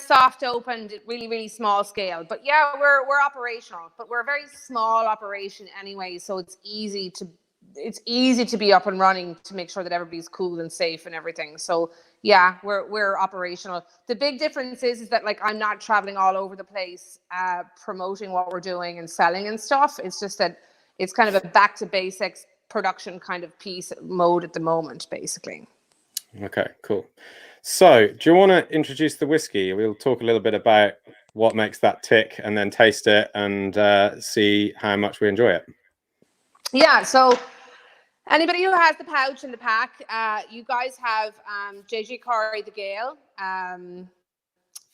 soft opened, really, really small scale. But yeah, we're operational, but we're a very small operation anyway, so it's easy to be up and running to make sure that everybody's cool and safe and everything. So yeah, we're operational. The big difference is that like I'm not traveling all over the place promoting what we're doing and selling and stuff. It's just that it's kind of a back to basics production kind of piece mode at the moment, basically. Okay, cool. So do you want to introduce the whiskey? We'll talk a little bit about what makes that tick and then taste it and see how much we enjoy it. Yeah, so anybody who has the pouch in the pack, you guys have JJ Corry the Gael.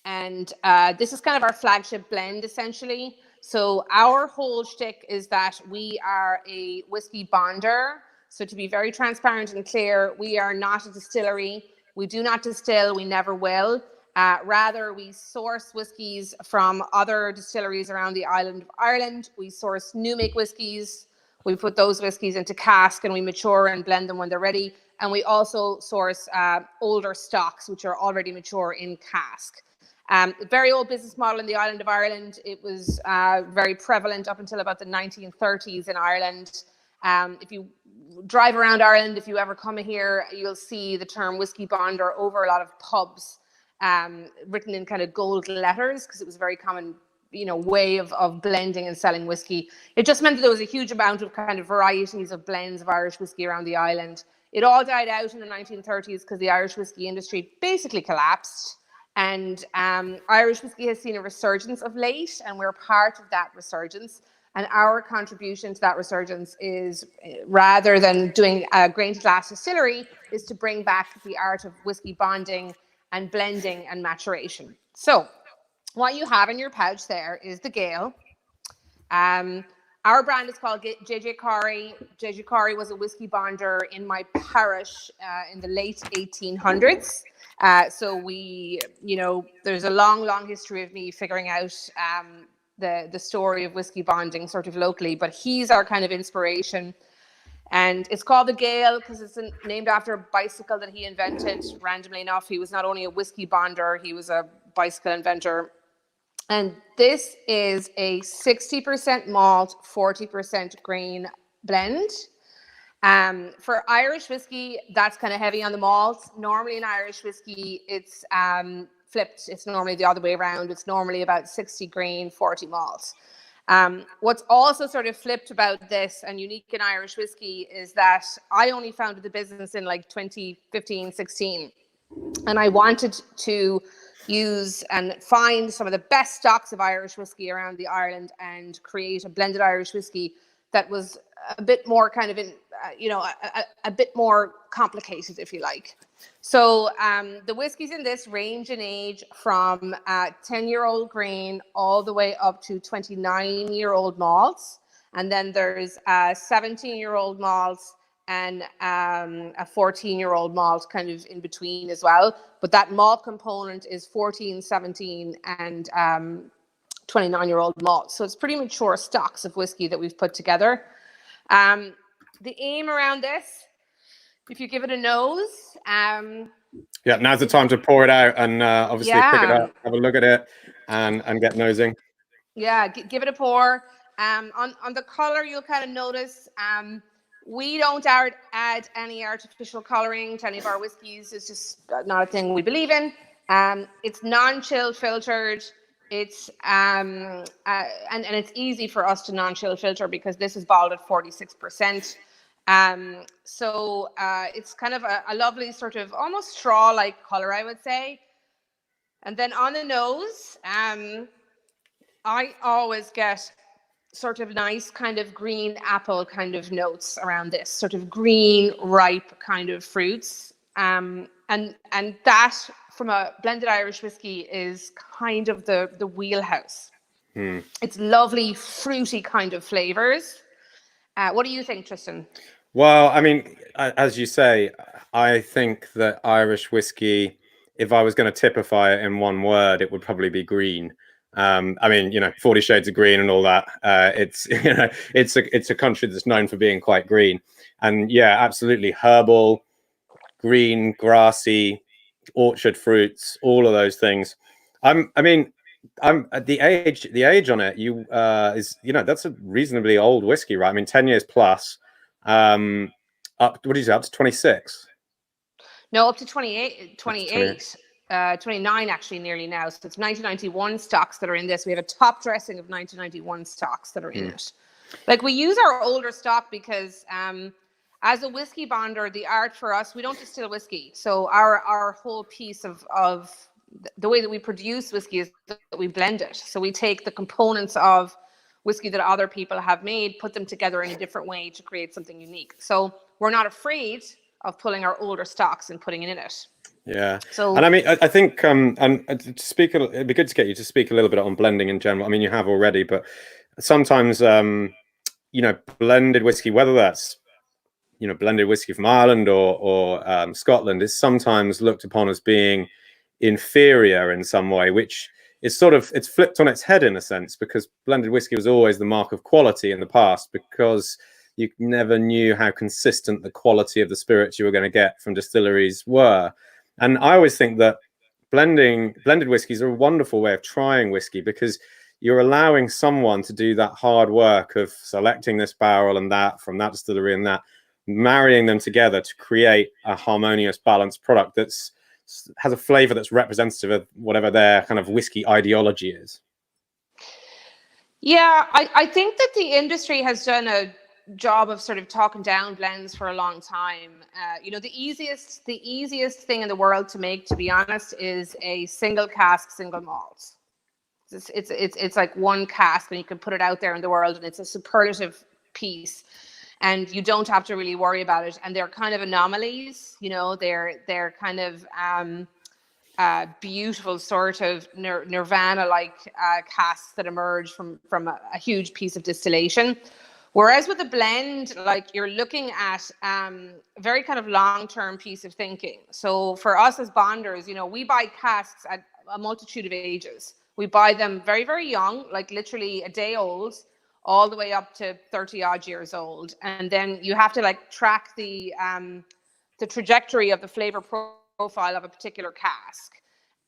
And this is kind of our flagship blend, essentially. So our whole shtick is that we are a whiskey bonder. So to be very transparent and clear, we are not a distillery. We do not distill. We never will. Rather, we source whiskies from other distilleries around the island of Ireland. We source new make whiskies. We put those whiskies into cask and we mature and blend them when they're ready. And we also source older stocks, which are already mature in cask. Very old business model in the island of Ireland. It was very prevalent up until about the 1930s in Ireland. If you drive around Ireland, if you ever come here, you'll see the term whiskey bonder over a lot of pubs, written in kind of gold letters, because it was a very common, way of blending and selling whiskey. It just meant that there was a huge amount of kind of varieties of blends of Irish whiskey around the island. It all died out in the 1930s because the Irish whiskey industry basically collapsed. And Irish whiskey has seen a resurgence of late, and we're part of that resurgence. And our contribution to that resurgence is, rather than doing a grain to glass distillery, is to bring back the art of whiskey bonding and blending and maturation. So what you have in your pouch there is the Gael. Our brand is called JJ Corry. JJ Corry was a whiskey bonder in my parish in the late 1800s. So there's a long history of me figuring out the story of whiskey bonding sort of locally, but he's our kind of inspiration. And it's called the Gael because it's named after a bicycle that he invented. Randomly enough, he was not only a whiskey bonder, he was a bicycle inventor. And this is a 60% malt, 40% grain blend. For Irish whiskey, that's kind of heavy on the malt. Normally in Irish whiskey, it's flipped. It's normally the other way around. It's normally about 60 grain, 40 malt. What's also sort of flipped about this and unique in Irish whiskey is that I only founded the business in like 2015, 16. And I wanted to use and find some of the best stocks of Irish whiskey around the island and create a blended Irish whiskey that was a bit more kind of a bit more complicated, if you like. So the whiskies in this range in age from 10-year-old grain all the way up to 29-year-old malts. And then there's 17-year-old malts and a 14-year-old malt kind of in between as well. But that malt component is 14, 17, and 29-year-old malt. So it's pretty mature stocks of whiskey that we've put together. The aim around this, if you give it a nose. Yeah, now's the time to pour it out and obviously pick it up, have a look at it and get nosing. Yeah, give it a pour. On the color, you'll kind of notice we don't add any artificial coloring to any of our whiskeys. It's just not a thing we believe in. It's non-chill filtered. It's and it's easy for us to non-chill filter because this is bottled at 46%. So it's kind of a lovely sort of almost straw-like color, I would say. And then on the nose, I always get sort of nice kind of green apple kind of notes around this, sort of green, ripe kind of fruits. And that from a blended Irish whiskey is kind of the wheelhouse. It's lovely, fruity kind of flavors. What do you think, Tristan? Well, I mean, as you say, I think that Irish whiskey, if I was going to typify it in one word, it would probably be green. I mean, 40 Shades of Green and all that. It's a country that's known for being quite green. And yeah, absolutely herbal, green, grassy, orchard fruits, all of those things. I mean, I'm at the age on it. You is that's a reasonably old whiskey, right? I mean, 10 years plus. Up. What did you say? Up to 26. No, up to 28, Up to 28. 29 actually nearly now. So it's 1991 stocks that are in this. We have a top dressing of 1991 stocks that are in it. Like, we use our older stock because as a whiskey bonder, the art for us, we don't distill whiskey. So our whole piece of the way that we produce whiskey is that we blend it. So we take the components of whiskey that other people have made, put them together in a different way to create something unique. So we're not afraid of pulling our older stocks and putting it in it. Yeah. So, and I mean, I think and to speak, it'd be good to get you to speak a little bit on blending in general. I mean, you have already, but sometimes blended whiskey, whether that's blended whiskey from Ireland or Scotland, is sometimes looked upon as being inferior in some way, which is it's flipped on its head in a sense, because blended whiskey was always the mark of quality in the past, because you never knew how consistent the quality of the spirits you were going to get from distilleries were. And I always think that blended whiskeys are a wonderful way of trying whiskey, because you're allowing someone to do that hard work of selecting this barrel and that from that distillery and that, marrying them together to create a harmonious, balanced product has a flavor that's representative of whatever their kind of whiskey ideology is. Yeah, I think that the industry has done a job of sort of talking down blends for a long time. The easiest thing in the world to make, to be honest, is a single cask, single malt. It's like one cask, and you can put it out there in the world, and it's a superlative piece, and you don't have to really worry about it. And they're kind of anomalies, they're kind of beautiful sort of nirvana-like casks that emerge from a huge piece of distillation. Whereas with a blend, like, you're looking at very kind of long-term piece of thinking. So for us as bonders, we buy casks at a multitude of ages. We buy them very, very young, like literally a day old, all the way up to 30 odd years old. And then you have to track the trajectory of the flavor profile of a particular cask.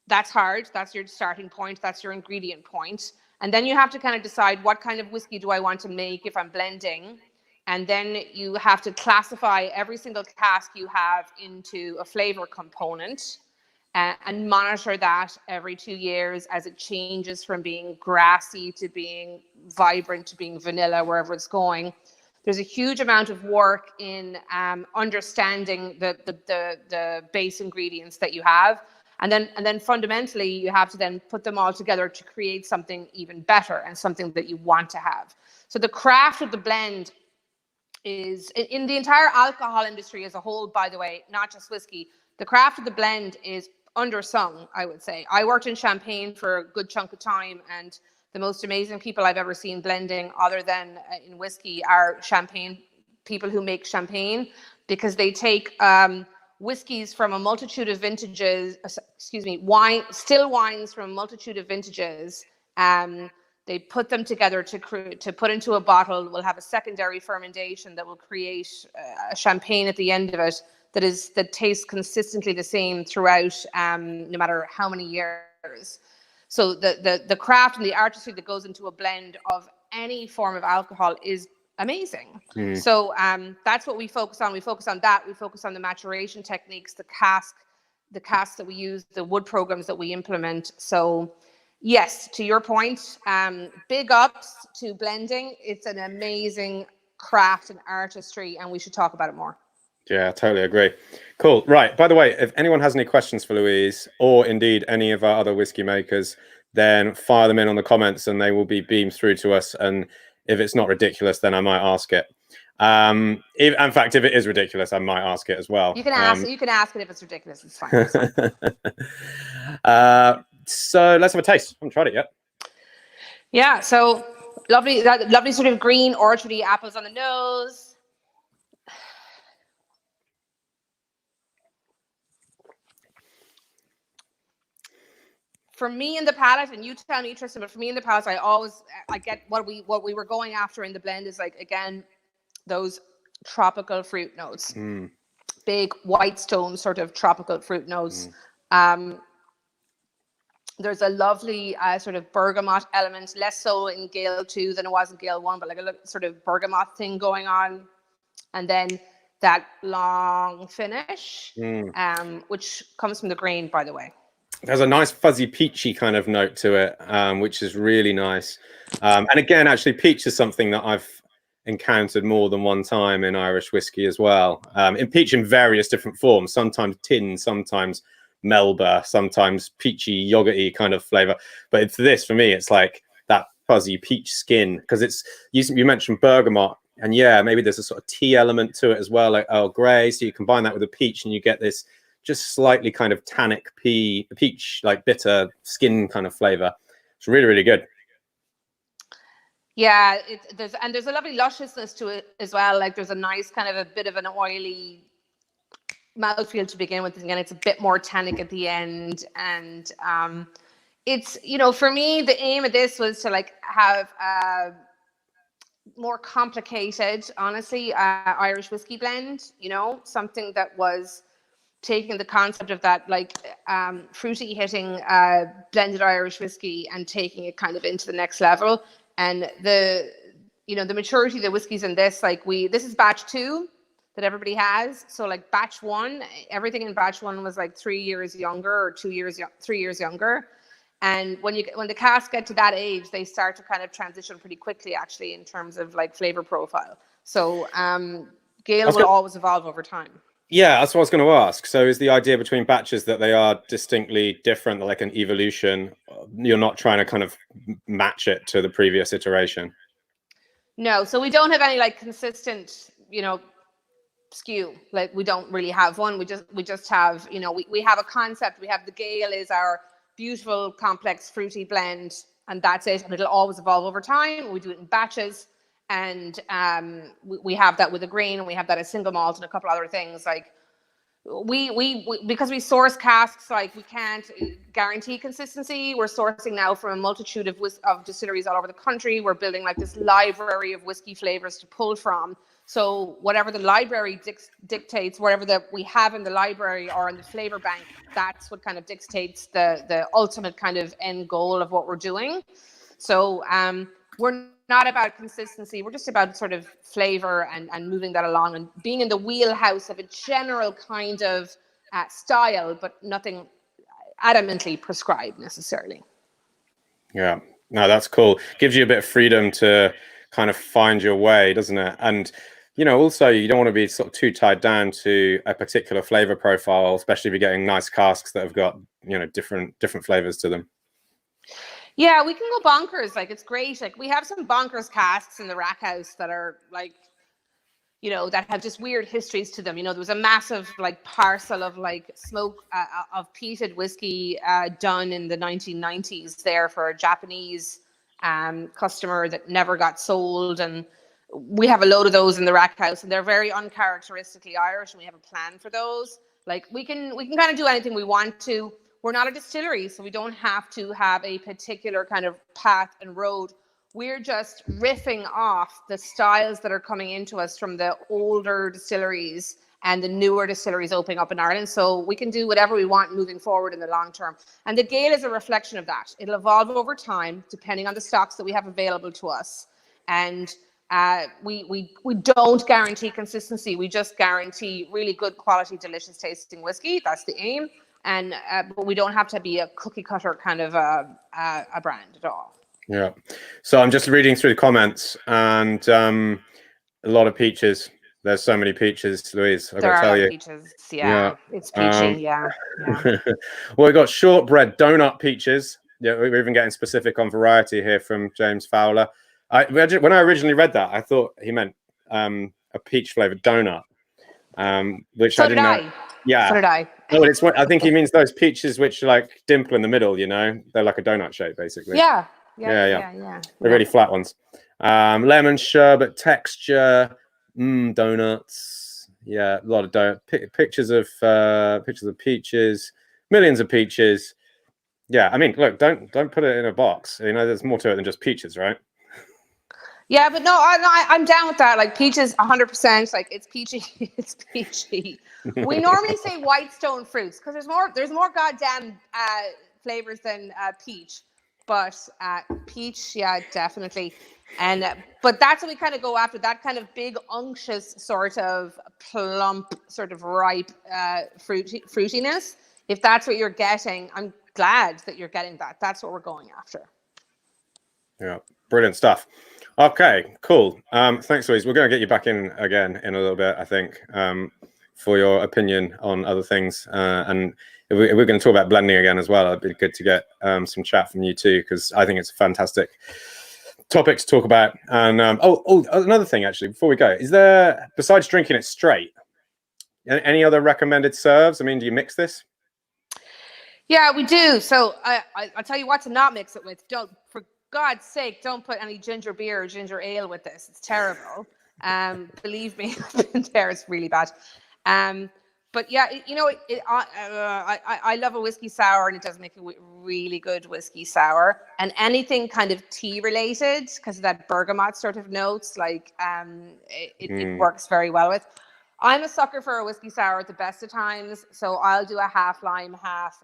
That's hard. That's your starting point. That's your ingredient point. And then you have to kind of decide, what kind of whiskey do I want to make if I'm blending? And then you have to classify every single cask you have into a flavor component, and monitor that every 2 years as it changes from being grassy to being vibrant to being vanilla, wherever it's going. There's a huge amount of work in understanding the base ingredients that you have. And then fundamentally, you have to then put them all together to create something even better and something that you want to have. So the craft of the blend is, in the entire alcohol industry as a whole, by the way, not just whiskey, the craft of the blend is undersung, I would say. I worked in Champagne for a good chunk of time, and the most amazing people I've ever seen blending, other than in whiskey, are Champagne people who make Champagne, because they take whiskies from a multitude of vintages, still wines from a multitude of vintages. They put them together to put into a bottle. We'll have a secondary fermentation that will create a champagne at the end of it that tastes consistently the same throughout, no matter how many years. So the craft and the artistry that goes into a blend of any form of alcohol is amazing. So that's what we focus on. We focus on that. We focus on the maturation techniques, the casks that we use, the wood programs that we implement. So yes, to your point, big ups to blending. It's an amazing craft and artistry, and we should talk about it more. Yeah, I totally agree. Cool. Right. By the way, if anyone has any questions for Louise, or indeed any of our other whiskey makers, then fire them in on the comments and they will be beamed through to us. And if it's not ridiculous, then I might ask it. In fact, if it is ridiculous, I might ask it as well. You can ask it if it's ridiculous. It's fine. So let's have a taste. I haven't tried it yet. Yeah. So lovely sort of green orchardy apples on the nose. For me in the palate, and you tell me, Tristan, but for me in the palate, I get what we were going after in the blend is, like, again, those tropical fruit notes, big white stone sort of tropical fruit notes. There's a lovely sort of bergamot element, less so in Gael 2 than it was in Gael 1, but like a sort of bergamot thing going on. And then that long finish, which comes from the grain, by the way. There's a nice fuzzy peachy kind of note to it, which is really nice. And again, actually, peach is something that I've encountered more than one time in Irish whiskey as well. In peach in various different forms, sometimes tin, sometimes Melba, sometimes peachy, yogurty kind of flavor. But it's this, for me, it's like that fuzzy peach skin, because it's, you mentioned bergamot, and yeah, maybe there's a sort of tea element to it as well, like Earl Grey. So you combine that with a peach and you get this just slightly kind of tannic peach, like bitter skin kind of flavor. It's really, really good. Yeah, there's a lovely lusciousness to it as well. Like there's a nice kind of a bit of an oily mouthfeel to begin with, and again, it's a bit more tannic at the end. And it's, you know, for me, the aim of this was to like have more complicated, honestly, Irish whiskey blend. You know, something that was taking the concept of that like fruity hitting blended Irish whiskey and taking it kind of into the next level. And the maturity of the whiskeys in this, like this is batch 2 that everybody has. So like batch 1, everything in batch 1 was like 3 years younger or 3 years younger. And when the casks get to that age, they start to kind of transition pretty quickly, actually, in terms of like flavor profile. So Gael will always evolve over time. Yeah, that's what I was going to ask. So is the idea between batches that they are distinctly different, like an evolution? You're not trying to kind of match it to the previous iteration? No, so we don't have any like consistent, skew. Like we don't really have one. We just have, we have a concept. We have the Gael is our beautiful, complex, fruity blend, and that's it. And it'll always evolve over time. We do it in batches. And we have that with the grain, and we have that as single malt and a couple other things. Like we because we source casks, like we can't guarantee consistency. We're sourcing now from a multitude of distilleries all over the country. We're building like this library of whiskey flavors to pull from. So whatever the library dictates, whatever we have in the library or in the flavor bank, that's what kind of dictates the ultimate kind of end goal of what we're doing. So we're not about consistency. We're just about sort of flavor and moving that along and being in the wheelhouse of a general kind of style, but nothing adamantly prescribed necessarily. Yeah, no, that's cool. Gives you a bit of freedom to kind of find your way, doesn't it? And also you don't want to be sort of too tied down to a particular flavor profile, especially if you're getting nice casks that have got different flavors to them. Yeah, we can go bonkers. Like it's great. Like we have some bonkers casks in the rack house that are like, that have just weird histories to them. There was a massive like parcel of like smoke of peated whiskey done in the 1990s there for a Japanese customer that never got sold, and we have a load of those in the rack house, and they're very uncharacteristically Irish, and we have a plan for those. Like we can kind of do anything we want to. We're not a distillery, so we don't have to have a particular kind of path and road. We're just riffing off the styles that are coming into us from the older distilleries and the newer distilleries opening up in Ireland. So we can do whatever we want moving forward in the long term. And the Gael is a reflection of that. It'll evolve over time, depending on the stocks that we have available to us. And we don't guarantee consistency. We just guarantee really good quality, delicious tasting whiskey. That's the aim. And but we don't have to be a cookie cutter kind of a brand at all. Yeah. So I'm just reading through the comments, and a lot of peaches. There's so many peaches, Louise. I've got to tell you. Peaches. Yeah. It's peachy. Yeah. Well, we got shortbread donut peaches. Yeah, we're even getting specific on variety here from James Fowler. When I originally read that, I thought he meant a peach flavored donut, which so I didn't know. Yeah. So did I. No, I think he means those peaches which like dimple in the middle. They're like a donut shape, basically. Yeah. They're really flat ones. Lemon sherbet texture, donuts. Yeah, a lot of pictures of peaches, millions of peaches. Yeah, I mean, look, don't put it in a box. There's more to it than just peaches, right? Yeah, but no, I'm down with that. Like peaches, 100%. Like it's peachy. It's peachy. We normally say white stone fruits because there's more goddamn flavors than peach, but peach, yeah, definitely. And but that's what we kind of go after, that kind of big, unctuous, sort of plump, sort of ripe fruitiness. If that's what you're getting, I'm glad that you're getting that. That's what we're going after. Yeah, brilliant stuff. Okay, cool. Thanks, Louise. We're going to get you back in again in a little bit, I think, for your opinion on other things. And if we're going to talk about blending again as well, it'd be good to get some chat from you too, because I think it's a fantastic topic to talk about. And another thing, actually, before we go, is there, besides drinking it straight, any other recommended serves? I mean, do you mix this? Yeah, we do. So I'll tell you what to not mix it with. Don't, for God's sake, don't put any ginger beer or ginger ale with this. It's terrible. Believe me, I've been there. It's really bad. But yeah, you know, I love a whiskey sour, and it does make a really good whiskey sour. And anything kind of tea related, because of that bergamot sort of notes, like it works very well with. I'm a sucker for a whiskey sour at the best of times, so I'll do a half lime, half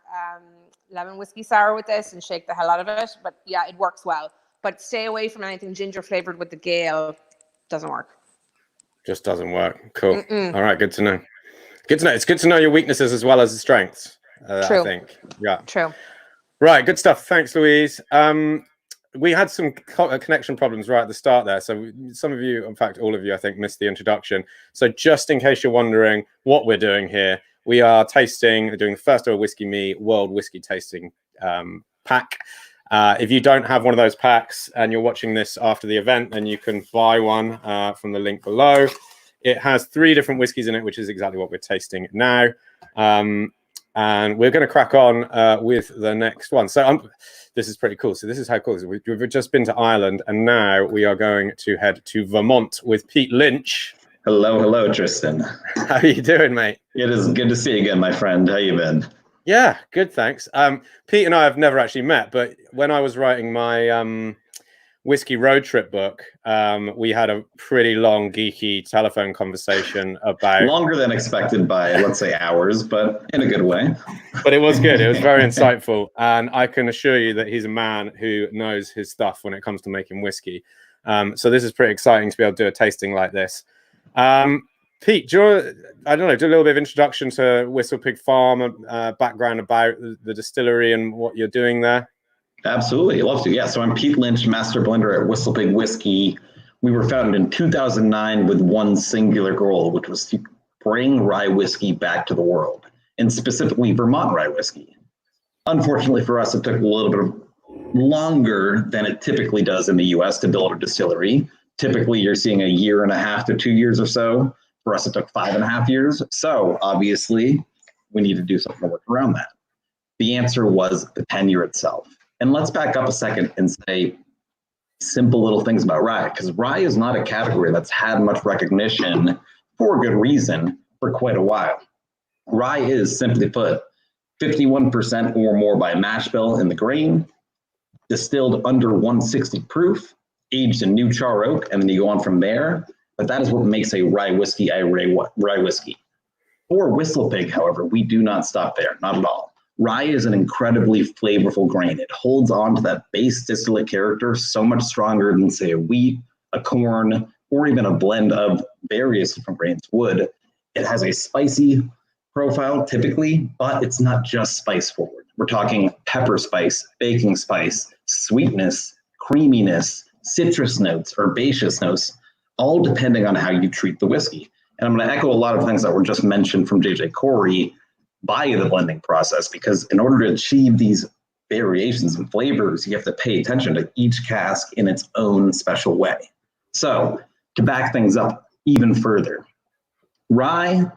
lemon whiskey sour with this and shake the hell out of it. But yeah, it works well. But stay away from anything ginger flavored with the Gael. Doesn't work. Just doesn't work. Cool. All right, good to know. Good to know. It's good to know your weaknesses as well as the strengths. True. I think. Yeah. True. Right. Good stuff. Thanks, Louise. We had some connection problems right at the start there. So some of you, in fact, all of you, I think, missed the introduction. So just in case you're wondering what we're doing here, we are doing the first ever WHISKY-ME World Whiskey Tasting pack. If you don't have one of those packs and you're watching this after the event, then you can buy one from the link below. It has 3 different whiskies in it, which is exactly what we're tasting now. And we're going to crack on with the next one. So this is pretty cool. So this is how cool it is. We've just been to Ireland, and now we are going to head to Vermont with Pete Lynch. Hello, Tristan. How are you doing, mate? It is good to see you again, my friend. How you been? Yeah, good, thanks. Pete and I have never actually met, but when I was writing my whiskey road trip book, we had a pretty long, geeky telephone conversation about... Longer than expected by, let's say, hours, but in a good way. But it was good. It was very insightful. And I can assure you that he's a man who knows his stuff when it comes to making whiskey. So this is pretty exciting to be able to do a tasting like this. Pete, do a little bit of introduction to WhistlePig Farm, background about the distillery and what you're doing there? Absolutely, love to. Yeah, so I'm Pete Lynch, master blender at WhistlePig Whiskey. We were founded in 2009 with one singular goal, which was to bring rye whiskey back to the world, and specifically Vermont rye whiskey. Unfortunately for us, it took a little bit longer than it typically does in the US to build a distillery. Typically, you're seeing 1.5 to 2 years or so. For us, it took 5.5 years. So obviously, we need to do something to work around that. The answer was the tenure itself. And let's back up a second and say simple little things about rye, because rye is not a category that's had much recognition for good reason for quite a while. Rye is, simply put, 51% or more by mash bill in the grain, distilled under 160 proof, aged in new char oak, and then you go on from there. But that is what makes a rye whiskey a rye whiskey. For WhistlePig, however, we do not stop there, not at all. Rye is an incredibly flavorful grain. It holds on to that base distillate character so much stronger than, say, a wheat, a corn, or even a blend of various different grains would. It has a spicy profile typically, but it's not just spice forward. We're talking pepper spice, baking spice, sweetness, creaminess, citrus notes, herbaceous notes, all depending on how you treat the whiskey. And I'm going to echo a lot of things that were just mentioned from JJ Corry by the blending process, because in order to achieve these variations in flavors, you have to pay attention to each cask in its own special way. So to back things up even further, rye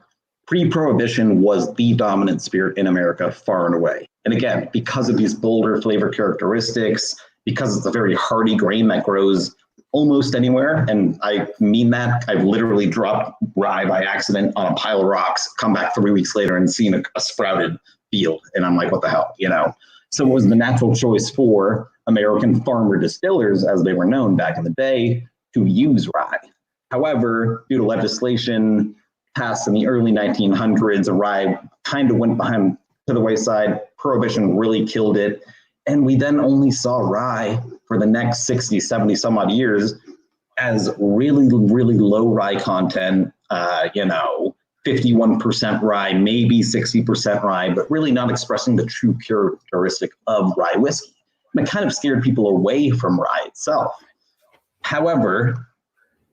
pre-Prohibition was the dominant spirit in America far and away. And again, because of these bolder flavor characteristics, because it's a very hardy grain that grows almost anywhere. And I mean that. I've literally dropped rye by accident on a pile of rocks, come back 3 weeks later and seen a sprouted field. And I'm like, what the hell, you know? So it was the natural choice for American farmer distillers, as they were known back in the day, to use rye. However, due to legislation passed in the early 1900s, rye kind of went behind to the wayside. Prohibition really killed it. And we then only saw rye for the next 60, 70 some odd years as really, really low rye content, 51% rye, maybe 60% rye, but really not expressing the true characteristic of rye whiskey. And it kind of scared people away from rye itself. However,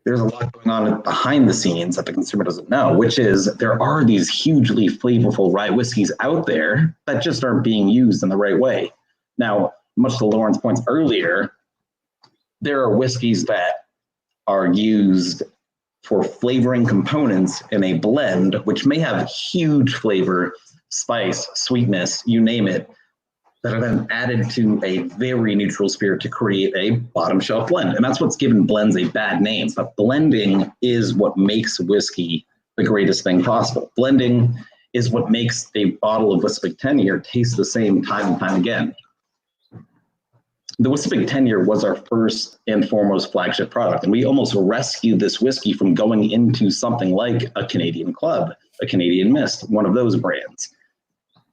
there's a lot going on behind the scenes that the consumer doesn't know, which is there are these hugely flavorful rye whiskeys out there that just aren't being used in the right way. Now, much to Lauren's points earlier, there are whiskeys that are used for flavoring components in a blend, which may have huge flavor, spice, sweetness, you name it, that are then added to a very neutral spirit to create a bottom shelf blend. And that's what's given blends a bad name. But blending is what makes whiskey the greatest thing possible. Blending is what makes a bottle of WhistlePig 10-year taste the same time and time again. The WhistlePig 10-year was our first and foremost flagship product, and we almost rescued this whiskey from going into something like a Canadian Club, a Canadian Mist, one of those brands.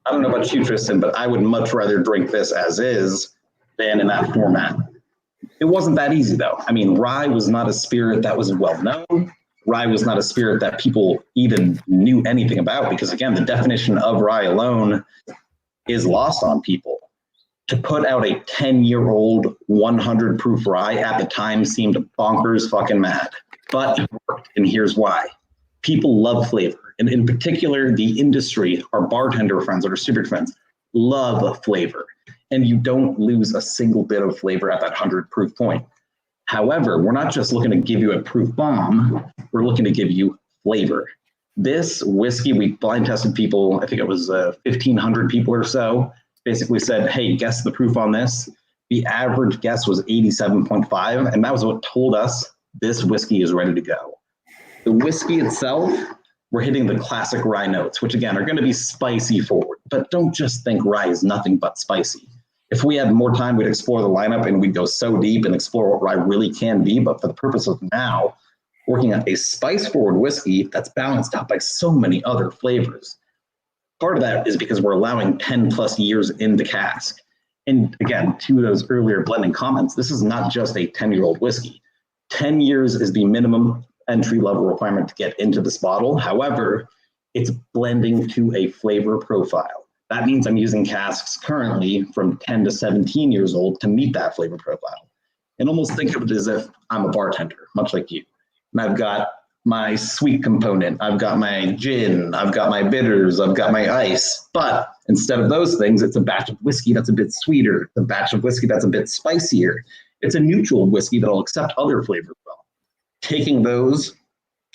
I don't know about you, Tristan, but I would much rather drink this as is than in that format. It wasn't that easy, though. I mean, rye was not a spirit that was well known. Rye was not a spirit that people even knew anything about because, again, the definition of rye alone is lost on people. To put out a 10-year-old 100 proof rye at the time seemed bonkers fucking mad. But it worked, and here's why. People love flavor. And in particular, the industry, our bartender friends, our spirit friends, love flavor. And you don't lose a single bit of flavor at that 100 proof point. However, we're not just looking to give you a proof bomb, we're looking to give you flavor. This whiskey, we blind tested people, I think it was 1,500 people or so, basically said, hey, guess the proof on this. The average guess was 87.5, and that was what told us this whiskey is ready to go. The whiskey itself, we're hitting the classic rye notes, which again are going to be spicy forward, but don't just think rye is nothing but spicy. If we had more time, we'd explore the lineup and we'd go so deep and explore what rye really can be. But for the purpose of now, working on a spice forward whiskey that's balanced out by so many other flavors. Part of that is because we're allowing 10 plus years in the cask. And again, to those earlier blending comments, this is not just a 10-year-old whiskey. 10 years is the minimum entry level requirement to get into this bottle. However, it's blending to a flavor profile. That means I'm using casks currently from 10 to 17 years old to meet that flavor profile. And almost think of it as if I'm a bartender, much like you. And I've got my sweet component, I've got my gin, I've got my bitters, I've got my ice. But instead of those things, it's a batch of whiskey that's a bit sweeter, it's a batch of whiskey that's a bit spicier. It's a neutral whiskey that'll accept other flavors well. Taking those,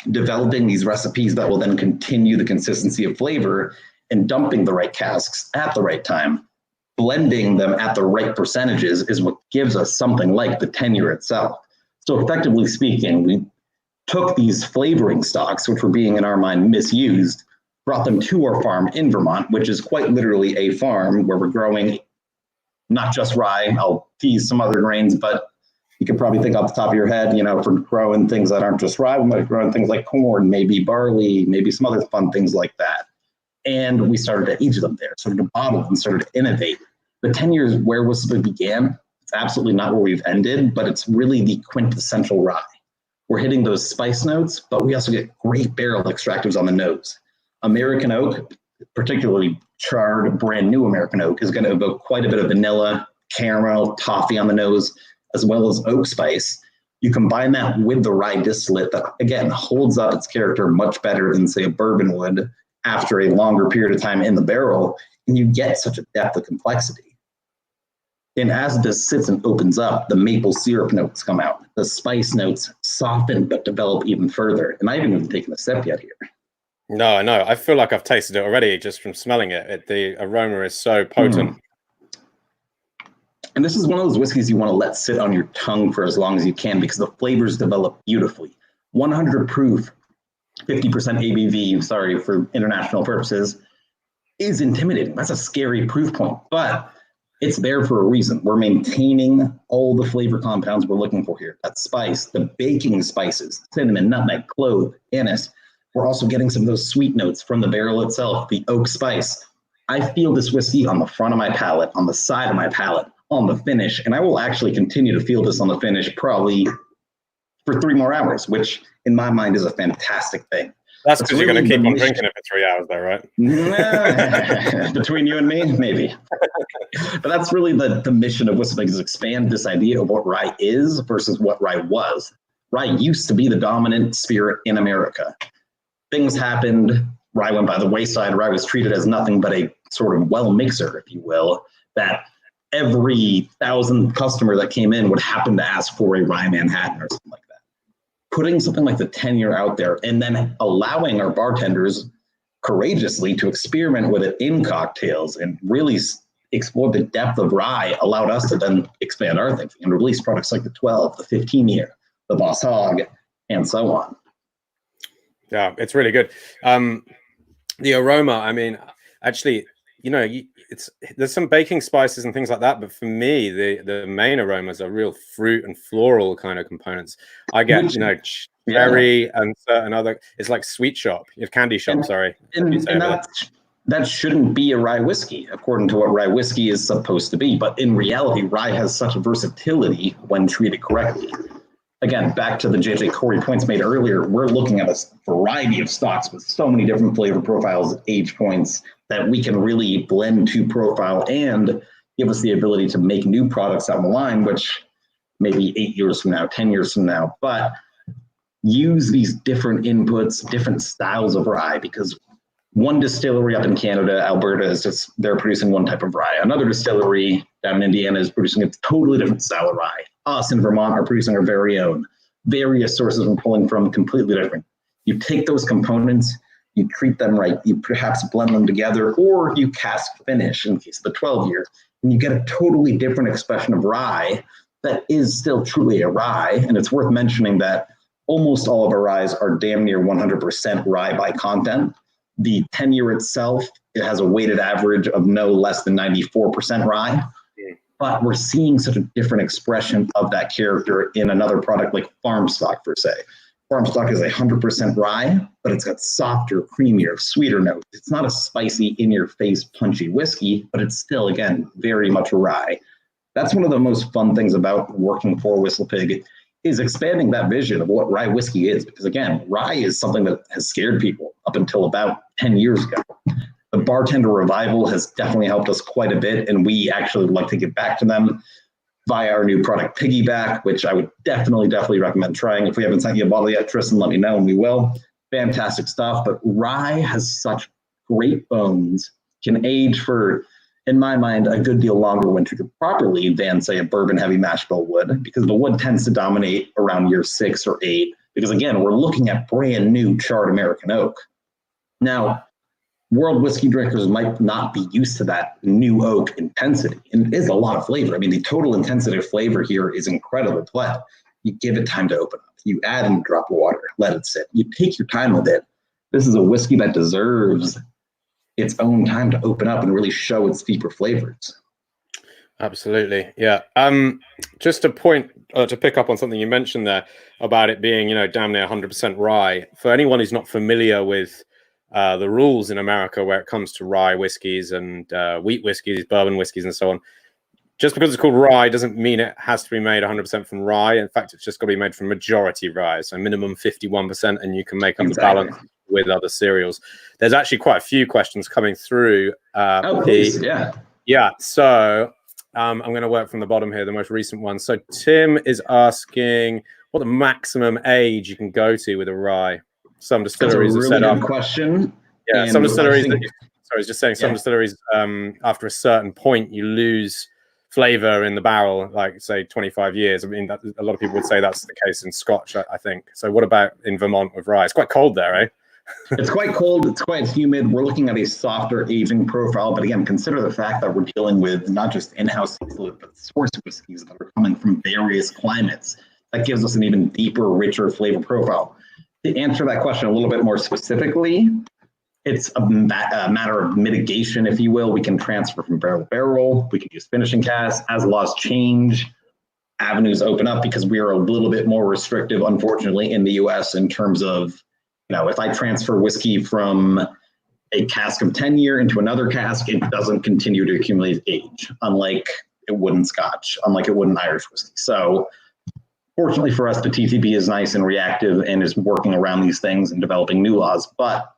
developing these recipes that will then continue the consistency of flavor and dumping the right casks at the right time, blending them at the right percentages is what gives us something like the 10-year itself. So effectively speaking, we took these flavoring stocks, which were being in our mind misused, brought them to our farm in Vermont, which is quite literally a farm where we're growing not just rye, I'll tease some other grains, but you can probably think off the top of your head, for growing things that aren't just rye, we might be growing things like corn, maybe barley, maybe some other fun things like that. And we started to age them there, started to bottle and started to innovate. The 10 years where WhistlePig began, it's absolutely not where we've ended, but it's really the quintessential rye. We're hitting those spice notes, but we also get great barrel extractives on the nose. American oak, particularly charred, brand new American oak, is going to evoke quite a bit of vanilla, caramel, toffee on the nose, as well as oak spice. You combine that with the rye distillate that, again, holds up its character much better than, say, a bourbon would after a longer period of time in the barrel, and you get such a depth of complexity. And as this sits and opens up, the maple syrup notes come out. The spice notes soften but develop even further. And I haven't even taken a sip yet here. No, I know. I feel like I've tasted it already just from smelling it. The aroma is so potent. And this is one of those whiskeys you want to let sit on your tongue for as long as you can because the flavors develop beautifully. 100 proof, 50% ABV, sorry for international purposes, is intimidating. That's a scary proof point, but it's there for a reason. We're maintaining all the flavor compounds we're looking for here. That spice, the baking spices, cinnamon, nutmeg, clove, anise. We're also getting some of those sweet notes from the barrel itself, the oak spice. I feel this whiskey on the front of my palate, on the side of my palate, on the finish, and I will actually continue to feel this on the finish probably for 3 more hours, which in my mind is a fantastic thing. That's because you're going to keep on drinking it for 3 hours, though, right? Between you and me, maybe. But that's really the mission of WhistlePig, is expand this idea of what rye is versus what rye was. Rye used to be the dominant spirit in America. Things happened. Rye went by the wayside. Rye was treated as nothing but a sort of well mixer, if you will, that every 1,000 customer that came in would happen to ask for a rye Manhattan or something like that. Putting something like the 10-year out there and then allowing our bartenders courageously to experiment with it in cocktails and really explore the depth of rye allowed us to then expand our thinking and release products like the 12, the 15-year, the Boss Hog, and so on. Yeah, it's really good. The aroma, I mean, actually, there's some baking spices and things like that, but for me, the main aromas are real fruit and floral kind of components. I get, cherry and certain other. It's like sweet shop, candy shop. And that shouldn't be a rye whiskey, according to what rye whiskey is supposed to be. But in reality, rye has such versatility when treated correctly. Again, back to the JJ Corry points made earlier, we're looking at a variety of stocks with so many different flavor profiles, age points, that we can really blend to profile and give us the ability to make new products down the line, which maybe 8 years from now, 10 years from now, but use these different inputs, different styles of rye, because one distillery up in Canada, Alberta, they're producing one type of rye. Another distillery down in Indiana is producing a totally different style of rye. Us in Vermont are producing our very own. Various sources we're pulling from, completely different. You take those components, you treat them right, you perhaps blend them together, or you cask finish in case of the 12-year, and you get a totally different expression of rye that is still truly a rye. And it's worth mentioning that almost all of our ryes are damn near 100% rye by content. The 10-year itself, it has a weighted average of no less than 94% rye. But we're seeing such a different expression of that character in another product like farm stock, per se. Farm stock is 100% rye, but it's got softer, creamier, sweeter notes. It's not a spicy, in-your-face, punchy whiskey, but it's still, again, very much a rye. That's one of the most fun things about working for WhistlePig, is expanding that vision of what rye whiskey is. Because again, rye is something that has scared people up until about 10 years ago. The bartender revival has definitely helped us quite a bit, and we actually would like to get back to them via our new product, Piggyback, which I would definitely recommend trying. If we haven't sent you a bottle yet, Tristan, let me know, and we will. Fantastic stuff, but rye has such great bones, can age for, in my mind, a good deal longer when treated properly than, say, a bourbon-heavy mash bill would, because the wood tends to dominate around year 6 or 8, because, again, we're looking at brand new charred American oak. Now, world whiskey drinkers might not be used to that new oak intensity, and it is a lot of flavor. I mean, the total intensity of flavor here is incredible, but you give it time to open up. You add in a drop of water, let it sit. You take your time with it. This is a whiskey that deserves its own time to open up and really show its deeper flavors. Absolutely, yeah. Just to pick up on something you mentioned there about it being, damn near 100% rye. For anyone who's not familiar with the rules in America where it comes to rye whiskeys and wheat whiskeys, bourbon whiskeys, and so on, just because it's called rye doesn't mean it has to be made 100% from rye. In fact, it's just got to be made from majority rye, so minimum 51%, and you can make up the balance with other cereals. There's actually quite a few questions coming through. Please, yeah. So I'm going to work from the bottom here, the most recent one. So Tim is asking what the maximum age you can go to with a rye. Some distilleries are set up. Question. Yeah, some distilleries. Some distilleries, after a certain point, you lose flavor in the barrel, like say 25 years. I mean, a lot of people would say that's the case in Scotch, I think. So, what about in Vermont with rye? It's quite cold there, eh? It's quite cold. It's quite humid. We're looking at a softer aging profile, but again, consider the fact that we're dealing with not just in-house distillate, but source whiskeys that are coming from various climates. That gives us an even deeper, richer flavor profile. To answer that question a little bit more specifically, it's a matter of mitigation, if you will. We can transfer from barrel to barrel. We can use finishing casks. As laws change, avenues open up because we are a little bit more restrictive, unfortunately, in the U.S. in terms of, if I transfer whiskey from a cask of 10-year into another cask, it doesn't continue to accumulate age, unlike it would in Scotch, unlike it would in Irish whiskey. So fortunately for us, the TTB is nice and reactive and is working around these things and developing new laws. But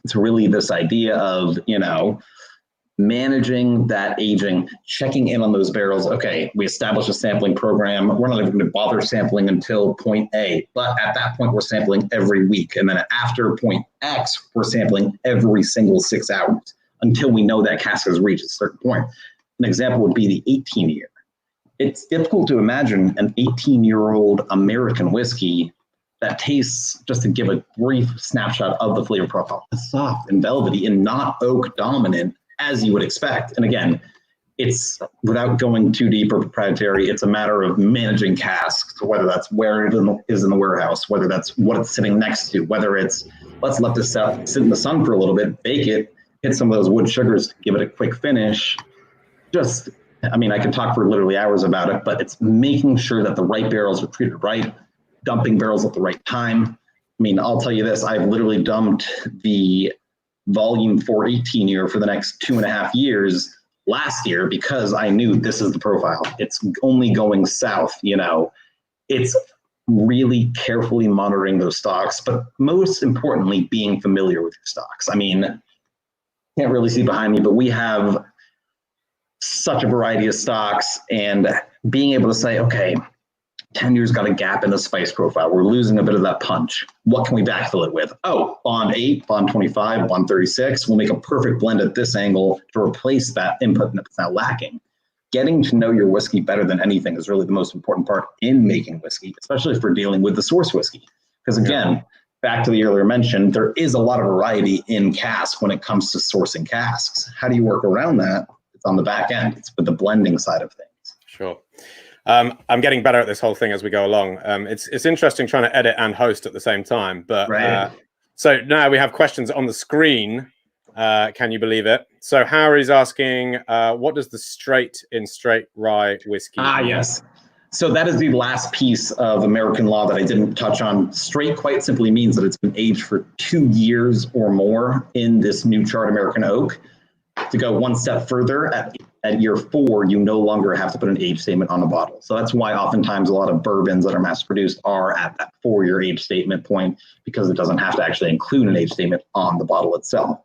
it's really this idea of, managing that aging, checking in on those barrels. Okay, we established a sampling program. We're not even going to bother sampling until point A, but at that point, we're sampling every week. And then after point X, we're sampling every single 6 hours until we know that cask has reached a certain point. An example would be the 18-year. It's difficult to imagine an 18-year-old American whiskey that tastes, just to give a brief snapshot of the flavor profile, soft and velvety and not oak dominant, as you would expect. And again, it's, without going too deep or proprietary, it's a matter of managing casks, whether that's where it is in the warehouse, whether that's what it's sitting next to, whether it's, let's let this sit in the sun for a little bit, bake it, hit some of those wood sugars, give it a quick finish. I can talk for literally hours about it, but it's making sure that the right barrels are treated right, dumping barrels at the right time. I'll tell you this, I've literally dumped the volume 418-year for the next 2.5 years last year because I knew this is the profile. It's only going south, It's really carefully monitoring those stocks, but most importantly, being familiar with your stocks. Can't really see behind me, but we have such a variety of stocks, and being able to say, okay, 10 years got a gap in the spice profile. We're losing a bit of that punch. What can we backfill it with? Oh, Bond 8, Bond 25, Bond 36. We'll make a perfect blend at this angle to replace that input that's now lacking. Getting to know your whiskey better than anything is really the most important part in making whiskey, especially if we're dealing with the source whiskey. Because again, back to the earlier mention, there is a lot of variety in cask when it comes to sourcing casks. How do you work around that? It's on the back end. It's with the blending side of things. Sure. I'm getting better at this whole thing as we go along. It's interesting trying to edit and host at the same time. But right. So now we have questions on the screen. Can you believe it? So Harry's asking, what does the straight rye whiskey mean? Yes. So that is the last piece of American law that I didn't touch on. Straight quite simply means that it's been aged for 2 years or more in this new charred American oak. To go one step further, at year 4, you no longer have to put an age statement on a bottle. So that's why oftentimes a lot of bourbons that are mass produced are at that 4-year age statement point, because it doesn't have to actually include an age statement on the bottle itself.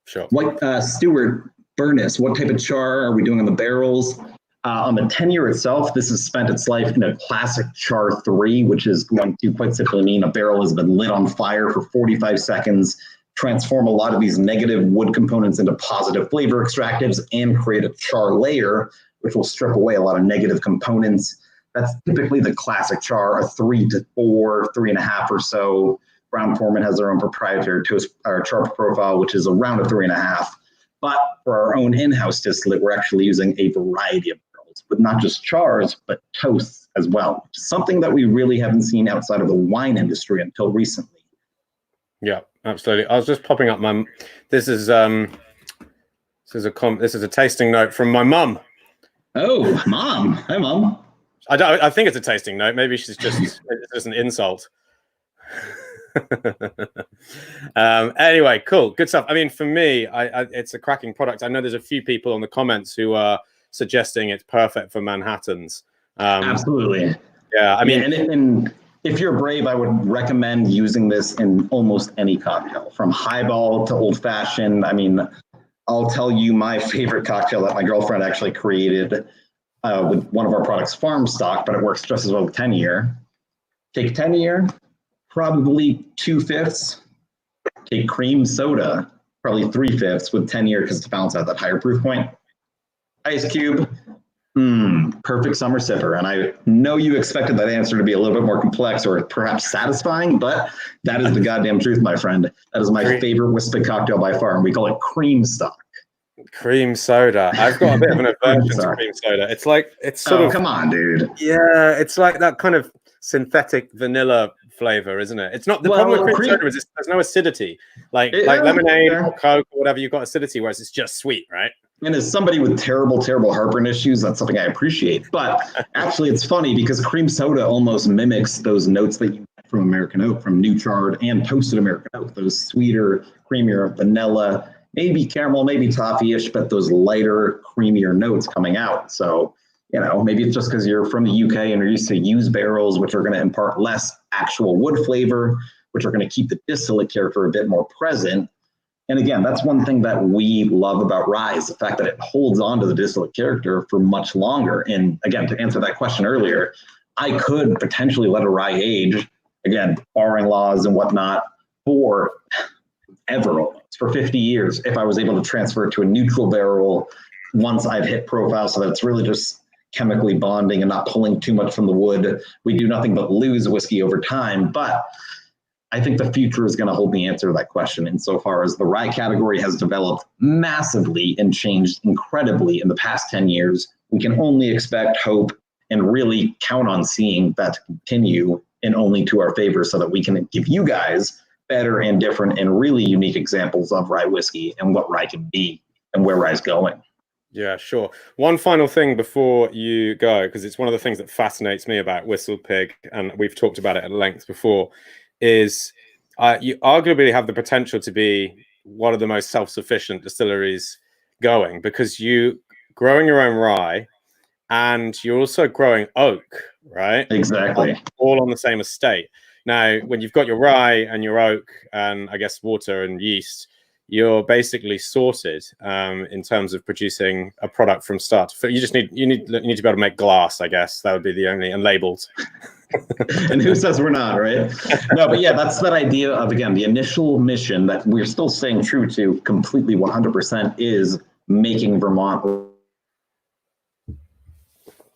Sure. What, Stuart Burness, what type of char are we doing on the barrels? On the 10-year itself, this has spent its life in a classic char 3, which is going to quite simply mean a barrel has been lit on fire for 45 seconds, transform a lot of these negative wood components into positive flavor extractives, and create a char layer, which will strip away a lot of negative components. That's typically the classic char, a 3 to 4, 3.5 or so. Brown-Forman has their own proprietary char profile, which is around a 3.5. But for our own in-house distillate, we're actually using a variety of barrels, but not just chars, but toasts as well. Something that we really haven't seen outside of the wine industry until recently. Yeah, absolutely. I was just popping up this is a tasting note from my mum. Oh, Mom. Hi, Mom. I think it's a tasting note. Maybe she's just it's an insult. Anyway, cool, good stuff. For me, it's a cracking product. I know there's a few people in the comments who are suggesting it's perfect for Manhattans. Absolutely. Yeah, and if you're brave, I would recommend using this in almost any cocktail, from highball to old fashioned. I'll tell you my favorite cocktail that my girlfriend actually created with one of our products, farm stock, but it works just as well with 10-year. Take 10-year, probably 2/5. Take cream soda, probably 3/5 with 10-year, because to balance out that higher proof point. Ice cube. Perfect summer sipper. And I know you expected that answer to be a little bit more complex or perhaps satisfying, but that is the goddamn truth, my friend. That is my favorite whiskey cocktail by far, and we call it cream stock. Cream soda. I've got a bit of an aversion to cream soda. It's sort of, come on, dude. Yeah, it's like that kind of synthetic vanilla flavor, isn't it? It's not the problem with cream soda is there's no acidity. Like lemonade or Coke or whatever, you've got acidity, whereas it's just sweet, right? And as somebody with terrible heartburn issues, that's something I appreciate. But actually, it's funny because cream soda almost mimics those notes that you get from American oak, from new charred and toasted American oak. Those sweeter, creamier vanilla, maybe caramel, maybe toffee-ish, but those lighter, creamier notes coming out. So, you know, maybe it's just because you're from the UK and you're used to used barrels, which are going to impart less actual wood flavor, which are going to keep the distillate character a bit more present. And again, that's one thing that we love about rye is the fact that it holds on to the distillate character for much longer. And again, to answer that question earlier, I could potentially let a rye age, again, barring laws and whatnot, for ever, almost, for 50 years, if I was able to transfer it to a neutral barrel once I've hit profile, so that it's really just chemically bonding and not pulling too much from the wood. We do nothing but lose whiskey over time, but I think the future is going to hold the answer to that question insofar as the rye category has developed massively and changed incredibly in the past 10 years. We can only expect, hope, and really count on seeing that continue and only to our favor so that we can give you guys better and different and really unique examples of rye whiskey and what rye can be and where rye's going. Yeah, sure. One final thing before you go, because it's one of the things that fascinates me about WhistlePig, and we've talked about it at length before, is you arguably have the potential to be one of the most self-sufficient distilleries going, because you growing your own rye and you're also growing oak, right? Exactly. All on the same estate. Now, when you've got your rye and your oak and I guess water and yeast, you're basically sorted in terms of producing a product from start to finish. You need to be able to make glass, I guess. That would be the only, and labeled. And who says we're not, right? No, but yeah, that's that idea of, again, the initial mission that we're still staying true to completely 100% is making Vermont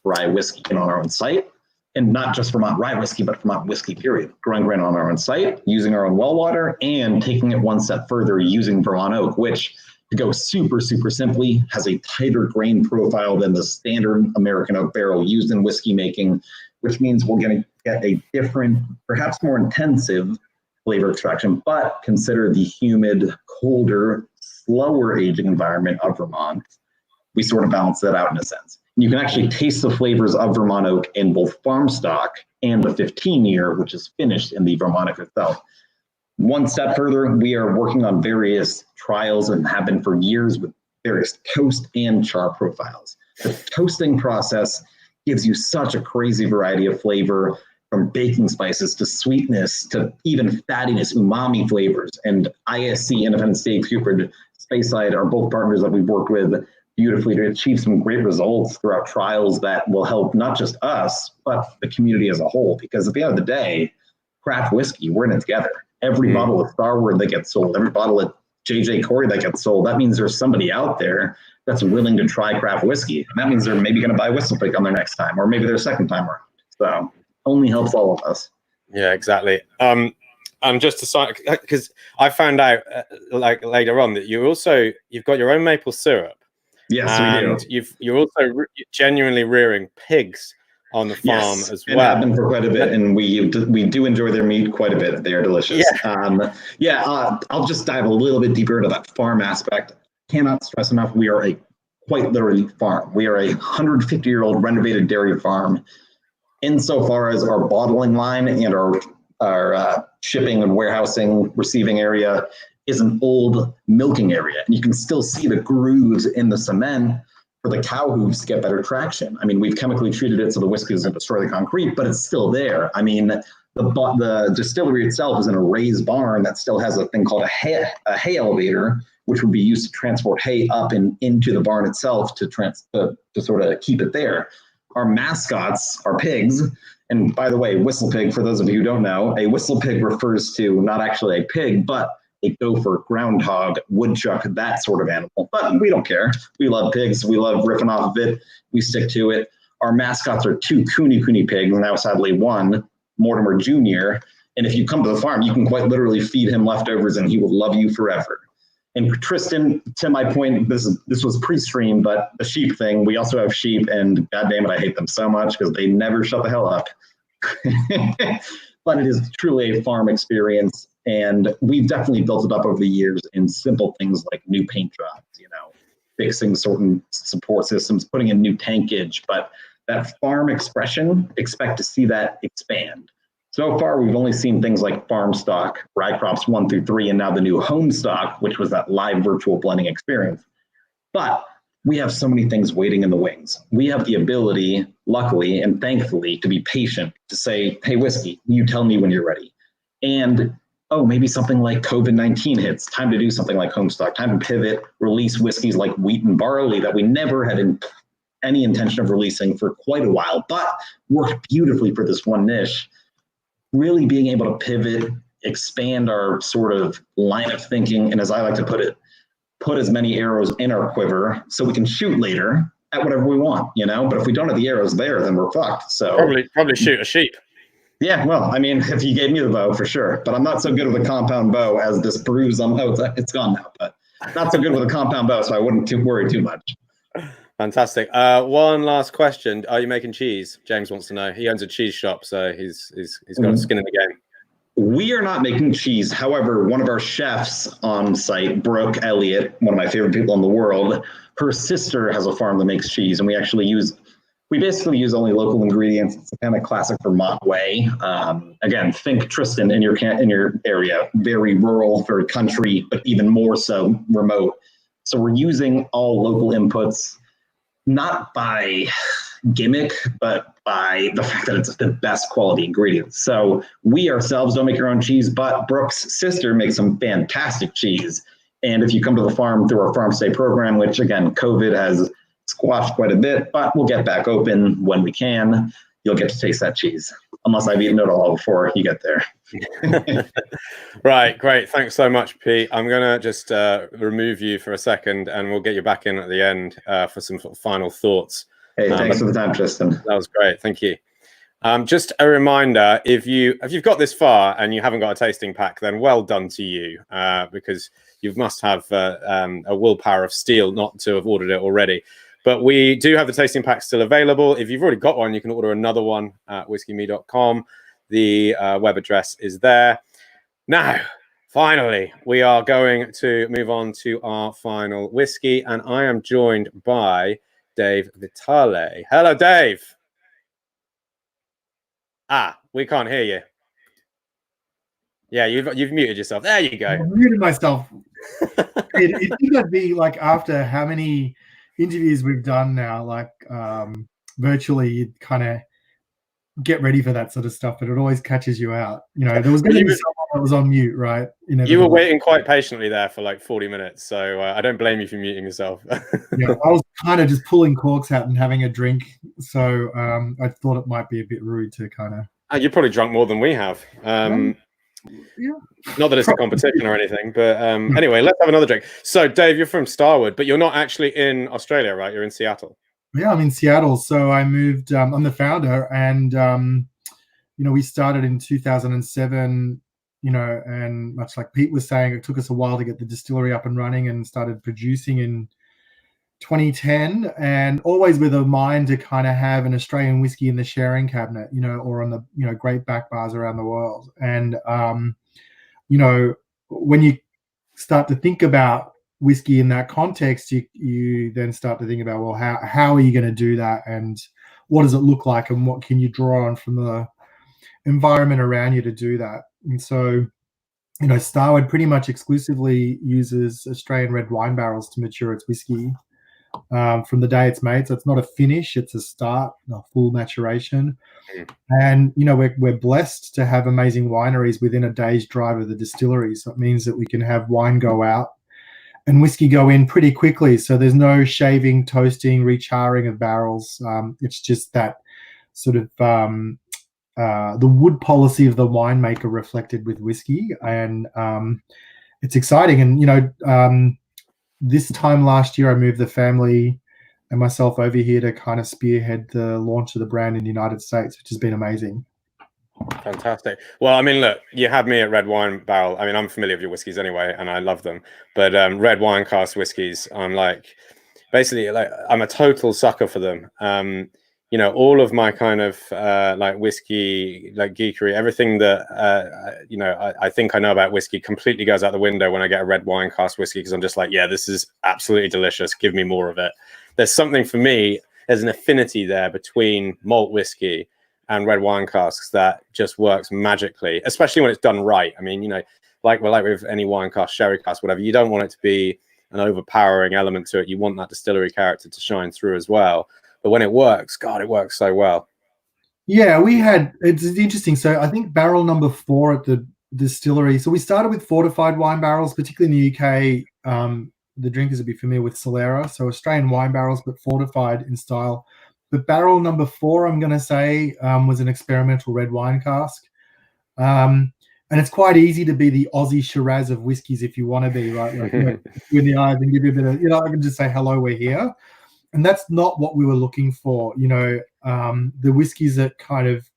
rye whiskey on our own site. And not just Vermont rye whiskey, but Vermont whiskey, period. Growing grain on our own site, using our own well water, and taking it one step further using Vermont oak, which, to go super, super simply, has a tighter grain profile than the standard American oak barrel used in whiskey making, which means we're going to get a different, perhaps more intensive flavor extraction, but consider the humid, colder, slower aging environment of Vermont. We sort of balance that out in a sense. You can actually taste the flavors of Vermont oak in both farm stock and the 15-year, which is finished in the Vermont oak itself. One step further, we are working on various trials and have been for years with various toast and char profiles. The toasting process gives you such a crazy variety of flavor, from baking spices to sweetness to even fattiness, umami flavors. And ISC, Independent State Cupid, Speyside are both partners that we've worked with beautifully to achieve some great results throughout trials that will help not just us, but the community as a whole. Because at the end of the day, craft whiskey, we're in it together. Every bottle of Starward that gets sold, every bottle of JJ Corry that gets sold, that means there's somebody out there that's willing to try craft whiskey. And that means they're maybe going to buy WhistlePig on their next time, or maybe their second time around. So only helps all of us. Yeah, exactly. And just to sign, because I found out like later on that you've got your own maple syrup. Yes, and we do. You're also genuinely rearing pigs on the farm as well. And have been for quite a bit, and we do enjoy their meat quite a bit. They are delicious. I'll just dive a little bit deeper into that farm aspect. Cannot stress enough, we are a quite literally farm. We are a 150-year-old renovated dairy farm. Insofar as our bottling line and our shipping and warehousing receiving area is an old milking area, and you can still see the grooves in the cement for the cow hooves to get better traction. I mean, we've chemically treated it so the whiskey doesn't destroy the concrete, but it's still there. I mean, the distillery itself is in a raised barn that still has a thing called a hay elevator, which would be used to transport hay up and into the barn itself to sort of keep it there. Our mascots are pigs. And by the way, WhistlePig, for those of you who don't know, a WhistlePig refers to not actually a pig, but a gopher, groundhog, woodchuck, that sort of animal. But we don't care. We love pigs. We love ripping off of it. We stick to it. Our mascots are two Cooney pigs, now sadly one, Mortimer Jr. And if you come to the farm, you can quite literally feed him leftovers and he will love you forever. And Tristan, to my point, this was pre-stream, but the sheep thing, we also have sheep, and goddamn it, I hate them so much because they never shut the hell up. But it is truly a farm experience, and we've definitely built it up over the years in simple things like new paint jobs, fixing certain support systems, putting in new tankage. But that farm expression, expect to see that expand. So far, we've only seen things like farm stock, rye crops 1 through 3, and now the new home stock, which was that live virtual blending experience. But we have so many things waiting in the wings. We have the ability, luckily and thankfully, to be patient, to say, hey, whiskey, you tell me when you're ready. And, oh, maybe something like COVID-19 hits, time to do something like home stock, time to pivot, release whiskeys like wheat and barley that we never had any intention of releasing for quite a while, but worked beautifully for this one niche. Really being able to pivot, expand our sort of line of thinking, and as I like to put it, put as many arrows in our quiver so we can shoot later at whatever we want, you know? But if we don't have the arrows there, then we're fucked. So probably shoot a sheep. Yeah, well, I mean, if you gave me the bow, for sure. But I'm not so good with a compound bow as this proves. It's gone now, but not so good with a compound bow, so I wouldn't worry too much. Fantastic. One last question. Are you making cheese? James wants to know. He owns a cheese shop, so he's got a skin in the game. We are not making cheese. However, one of our chefs on site, Brooke Elliott, one of my favorite people in the world, her sister has a farm that makes cheese, and we basically use only local ingredients. It's a kind of classic Vermont way. Again, think Tristan in your area, very rural, very country, but even more so remote. So we're using all local inputs, not by gimmick, but by the fact that it's the best quality ingredients. So we ourselves don't make our own cheese, but Brooke's sister makes some fantastic cheese. And if you come to the farm through our farm stay program, which again, COVID has squashed quite a bit, but we'll get back open when we can, you'll get to taste that cheese. Unless I've eaten it all before you get there. Right, great. Thanks so much, Pete. I'm going to just remove you for a second and we'll get you back in at the end for some final thoughts. Hey, thanks for the time, Tristan. That was great. Thank you. Just a reminder, if you've got this far and you haven't got a tasting pack, then well done to you, because you must have a willpower of steel not to have ordered it already. But we do have the tasting pack still available. If you've already got one, you can order another one at whiskey-me.com. The web address is there. Now, finally, we are going to move on to our final whiskey, and I am joined by Dave Vitale. Hello, Dave. We can't hear you. Yeah, you've muted yourself. There you go. I muted myself. It think that'd be like after how many interviews we've done now, like virtually, you'd kind of get ready for that sort of stuff, but it always catches you out. You know, there was going to be someone that was on mute, right? You were waiting quite patiently there for like 40 minutes, so I don't blame you for muting yourself. Yeah, I was kind of just pulling corks out and having a drink, so I thought it might be a bit rude to kind of. You probably drunk more than we have. Yeah. Not that it's a competition or anything, but anyway, let's have another drink. So, Dave, you're from Starward, but you're not actually in Australia, right? You're in Seattle. Yeah, I'm in Seattle. So I moved. I'm the founder, and we started in 2007. And much like Pete was saying, it took us a while to get the distillery up and running, and started producing in 2010, and always with a mind to kind of have an Australian whiskey in the sharing cabinet, or on the great back bars around the world. And when you start to think about whiskey in that context, you then start to think about, well, how are you going to do that, and what does it look like, and what can you draw on from the environment around you to do that. And so Starward pretty much exclusively uses Australian red wine barrels to mature its whiskey from the day it's made. So it's not a finish, it's a start, a full maturation. And we're blessed to have amazing wineries within a day's drive of the distillery. So it means that we can have wine go out and whiskey go in pretty quickly. So there's no shaving, toasting, recharring of barrels. It's just that sort of the wood policy of the winemaker reflected with whiskey. And it's exciting. And, this time last year, I moved the family and myself over here to kind of spearhead the launch of the brand in the United States, which has been amazing. Fantastic. Well, I mean, look, you had me at Red Wine Barrel. I mean, I'm familiar with your whiskies anyway, and I love them. But red wine cask whiskies, I'm a total sucker for them. All of my kind of whiskey, geekery, everything that I think I know about whiskey completely goes out the window when I get a red wine cask whiskey, because I'm just like, yeah, this is absolutely delicious. Give me more of it. There's something for me. There's an affinity there between malt whiskey and red wine casks that just works magically, especially when it's done right. I mean, you know, like with any wine cask, sherry cask, whatever, you don't want it to be an overpowering element to it. You want that distillery character to shine through as well. But when it works, God, it works so well. Yeah, it's interesting. So I think barrel number 4 at the distillery. So we started with fortified wine barrels, particularly in the UK. The drinkers will be familiar with Solera, so Australian wine barrels, but fortified in style. But barrel number 4, I'm going to say, was an experimental red wine cask. And it's quite easy to be the Aussie Shiraz of whiskies if you want to be, right? Like, you know, in the eyes and give you a bit of, you know, I can just say, hello, we're here. And that's not what we were looking for. You know, the whiskies that kind of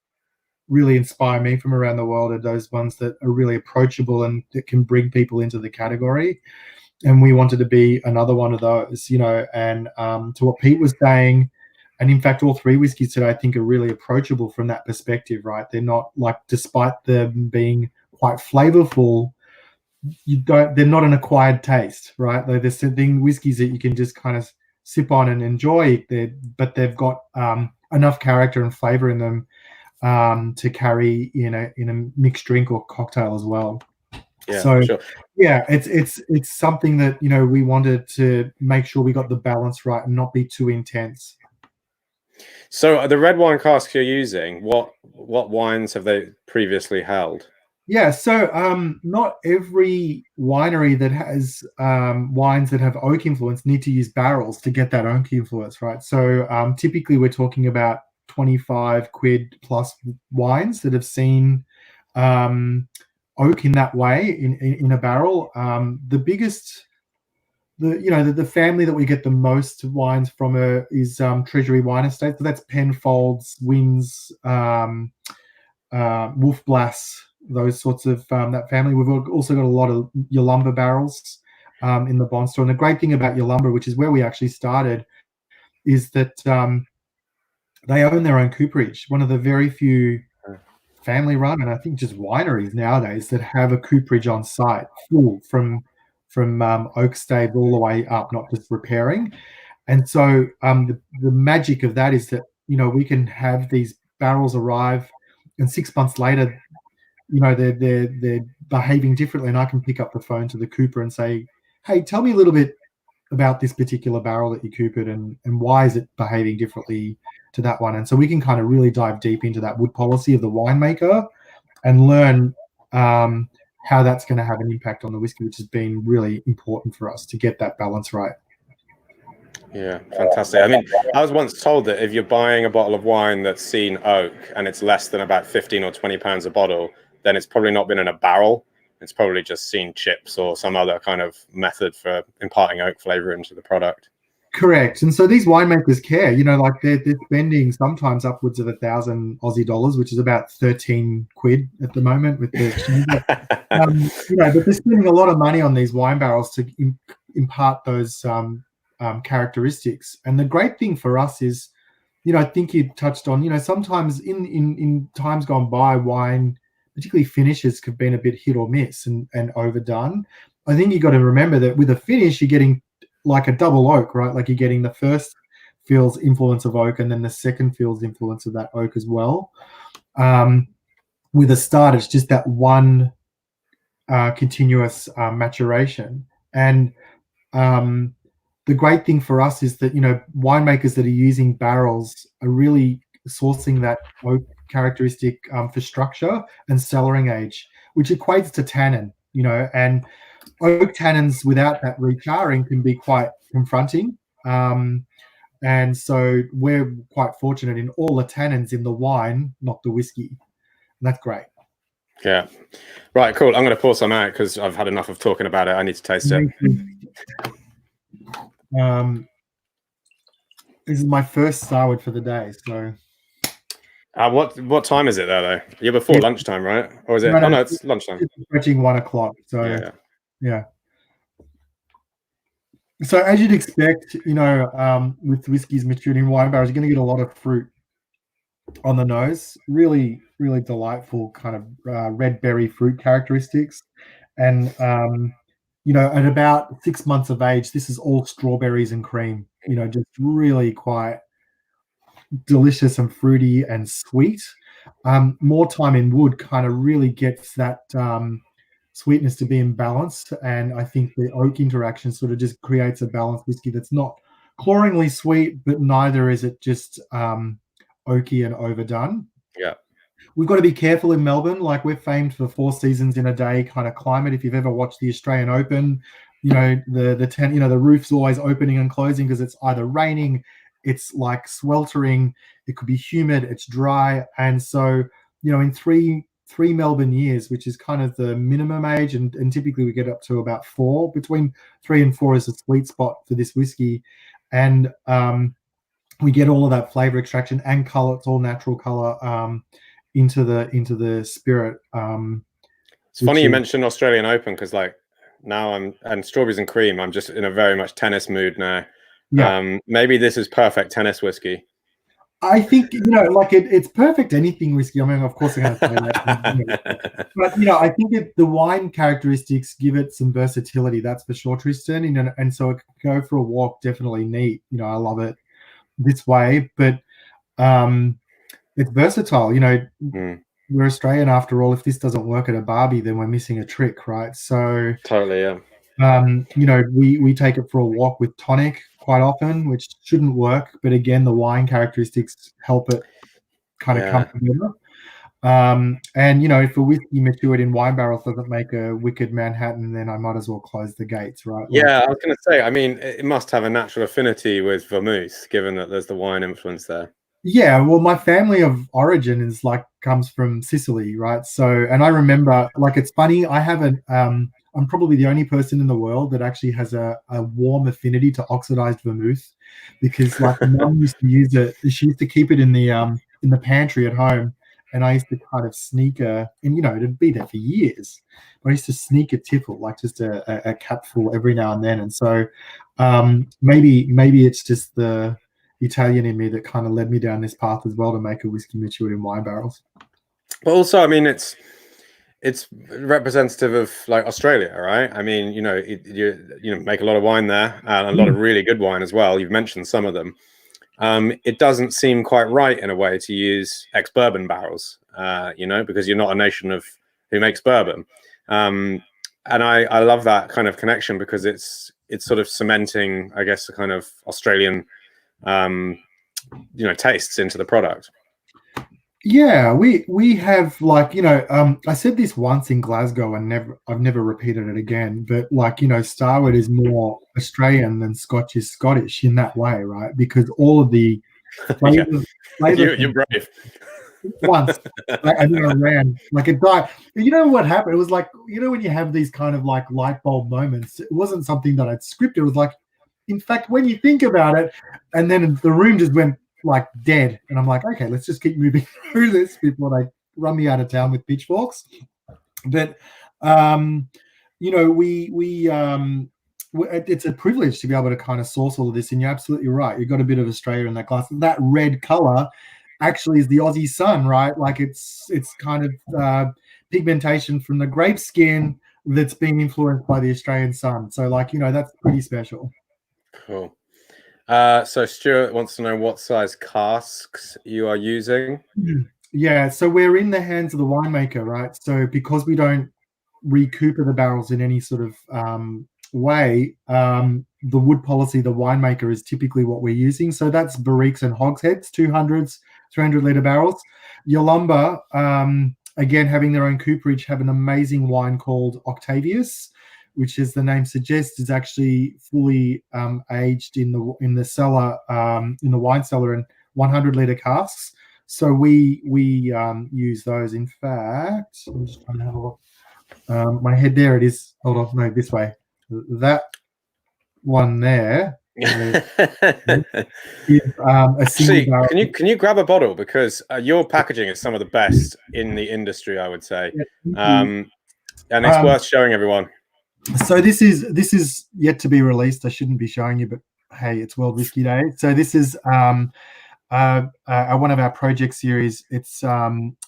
really inspire me from around the world are those ones that are really approachable and that can bring people into the category. And we wanted to be another one of those, you know, and to what Pete was saying, and in fact, all 3 whiskies today, I think, are really approachable from that perspective, right? They're not like, despite them being quite flavorful, they're not an acquired taste, right? There's certain whiskies that you can just kind of sip on and enjoy, but they've got enough character and flavor in them to carry in a mixed drink or cocktail as well. Yeah, so sure. Yeah, it's something that, you know, we wanted to make sure we got the balance right and not be too intense. So the red wine casks you're using, what wines have they previously held? Yeah, so not every winery that has wines that have oak influence need to use barrels to get that oak influence, right? So typically we're talking about 25 quid plus wines that have seen oak in that way in a barrel. The biggest, the family that we get the most wines from is Treasury Wine Estate. So that's Penfolds, Wynns, Wolf Blass, those sorts of that family. We've also got a lot of Yalumba barrels in the bond store. And the great thing about Yalumba, which is where we actually started, is that they own their own cooperage. One of the very few family run, and I think just wineries nowadays, that have a cooperage on site, full from oak staves all the way up, not just repairing. And so the magic of that is that, you know, we can have these barrels arrive, and 6 months later, you know, they're behaving differently, and I can pick up the phone to the cooper and say, hey, tell me a little bit about this particular barrel that you coopered, and why is it behaving differently to that one. And so we can kind of really dive deep into that wood policy of the winemaker and learn how that's going to have an impact on the whiskey, which has been really important for us to get that balance right. Yeah, fantastic. I mean, I was once told that if you're buying a bottle of wine that's seen oak and it's less than about 15 or 20 pounds a bottle, then it's probably not been in a barrel. It's probably just seen chips or some other kind of method for imparting oak flavor into the product. Correct. And so these winemakers care, you know, like they're spending sometimes upwards of 1,000 Aussie dollars, which is about 13 quid at the moment with the exchange. You know, but they're spending a lot of money on these wine barrels to impart those characteristics. And the great thing for us is, you know, I think you touched on, you know, sometimes in times gone by, wine, particularly finishes, have been a bit hit or miss and overdone. I think you got to remember that with a finish, you're getting like a double oak, right? Like you're getting the first feels influence of oak, and then the second feels influence of that oak as well. With a start, it's just that one continuous maturation. And the great thing for us is that, you know, winemakers that are using barrels are really sourcing that oak characteristic for structure and cellaring age, which equates to tannin, you know, and oak tannins without that recharring can be quite confronting. And so we're quite fortunate in all the tannins in the wine, not the whiskey. And that's great. Yeah. Right, cool. I'm going to pour some out because I've had enough of talking about it. I need to taste it. This is my first Starward for the day, so... what time is it there, though? You're before lunchtime, right? Or is it? No, it's lunchtime. It's approaching 1 o'clock. So yeah. So as you'd expect, you know, with whiskies matured in wine barrels, you're going to get a lot of fruit on the nose. Really, really delightful kind of red berry fruit characteristics. And you know, at about 6 months of age, this is all strawberries and cream. You know, just really quite delicious and fruity and sweet. more time in wood kind of really gets that sweetness to be in balance. And I think the oak interaction sort of just creates a balanced whiskey that's not cloyingly sweet, but neither is it just oaky and overdone. Yeah. We've got to be careful in Melbourne. Like, we're famed for 4 seasons in a day kind of climate. If you've ever watched the Australian Open, the roof's always opening and closing because it's either raining, it's like sweltering, it could be humid, it's dry. And so, in three Melbourne years, which is kind of the minimum age, and typically we get up to about 4. Between 3 and 4 is the sweet spot for this whiskey. And we get all of that flavor extraction and color. It's all natural color into the spirit. It's funny you mentioned Australian Open, because like now and Strawberries and Cream, I'm just in a very much tennis mood now. Yeah. Maybe this is perfect tennis whiskey. I think, it's perfect anything whiskey. I mean, of course I'm going to say that. But, I think the wine characteristics give it some versatility, that's for sure, Tristan. And so it can go for a walk, definitely neat. I love it this way. But it's versatile. We're Australian after all. If this doesn't work at a barbie, then we're missing a trick, right? So totally, yeah. We take it for a walk with tonic quite often, which shouldn't work, but again, the wine characteristics help it kind of come together. And if a whiskey matured in wine barrels doesn't make a wicked Manhattan, then I might as well close the gates, right? Yeah, I was going to say, I mean, it must have a natural affinity with vermouth, given that there's the wine influence there. Yeah, well, my family of origin comes from Sicily, right? So, and I remember, it's funny, I have I'm probably the only person in the world that actually has a warm affinity to oxidized vermouth, because my mum used to use it. She used to keep it in the pantry at home, and I used to kind of sneak and it'd be there for years. But I used to sneak a tipple, like just a capful every now and then. And so maybe it's just the Italian in me that kind of led me down this path as well, to make a whiskey matured in wine barrels. But also, I mean, it's representative of like Australia, right? I mean, you make a lot of wine there, and a lot of really good wine as well. You've mentioned some of them. It doesn't seem quite right in a way to use ex-bourbon barrels, because you're not a nation who makes bourbon. And I love that kind of connection, because it's sort of cementing, I guess, the kind of Australian, tastes into the product. Yeah, we have I said this once in Glasgow, and I've never repeated it again. But Starward is more Australian than Scotch is Scottish in that way, right? Because all of the flavors, you're brave. Once I ran it died. You know what happened? It was when you have these kind of light bulb moments. It wasn't something that I'd scripted. It was in fact, when you think about it, and then the room just went dead, and I'm like, okay, let's just keep moving through this before they run me out of town with pitchforks. But it's a privilege to be able to kind of source all of this, and you're absolutely right. You've got a bit of Australia in that glass. That red color actually is the Aussie sun, right? It's kind of pigmentation from the grape skin that's being influenced by the Australian sun. So that's pretty special. Cool. So Stuart wants to know what size casks you are using. Yeah, so we're in the hands of the winemaker, right? So because we don't recooper the barrels in any sort of way, the wood policy, the winemaker, is typically what we're using. So that's barriques and hogsheads, 200s, 300-liter barrels. Yolumba, again, having their own cooperage, have an amazing wine called Octavius, which, as the name suggests, is actually fully aged in the cellar, in the wine cellar, in 100-liter casks. So we use those. In fact, I'm just trying to have a look. My head, there it is. Hold on, no, this way. That one there is a single barrel. Can you grab a bottle, because your packaging is some of the best in the industry, I would say, and it's worth showing everyone. So this is yet to be released. I shouldn't be showing you, but hey, it's World Whiskey Day. So this is one of our project series. It's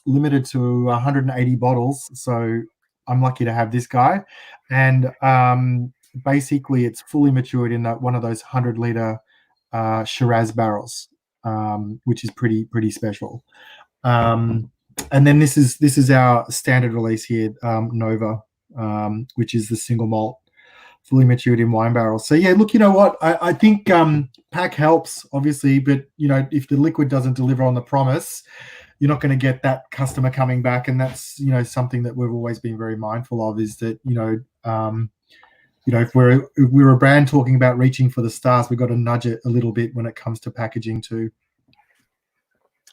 limited to 180 bottles. So I'm lucky to have this guy, and basically it's fully matured in one of those 100-liter Shiraz barrels, which is pretty special. And And then this is our standard release here, Nova, which is the single malt, fully matured in wine barrels. So yeah, look, you know what? I think pack helps, obviously, but you know, if the liquid doesn't deliver on the promise, you're not going to get that customer coming back. And that's, you know, something that we've always been very mindful of, is that, you know, if we're a brand talking about reaching for the stars, we've got to nudge it a little bit when it comes to packaging too.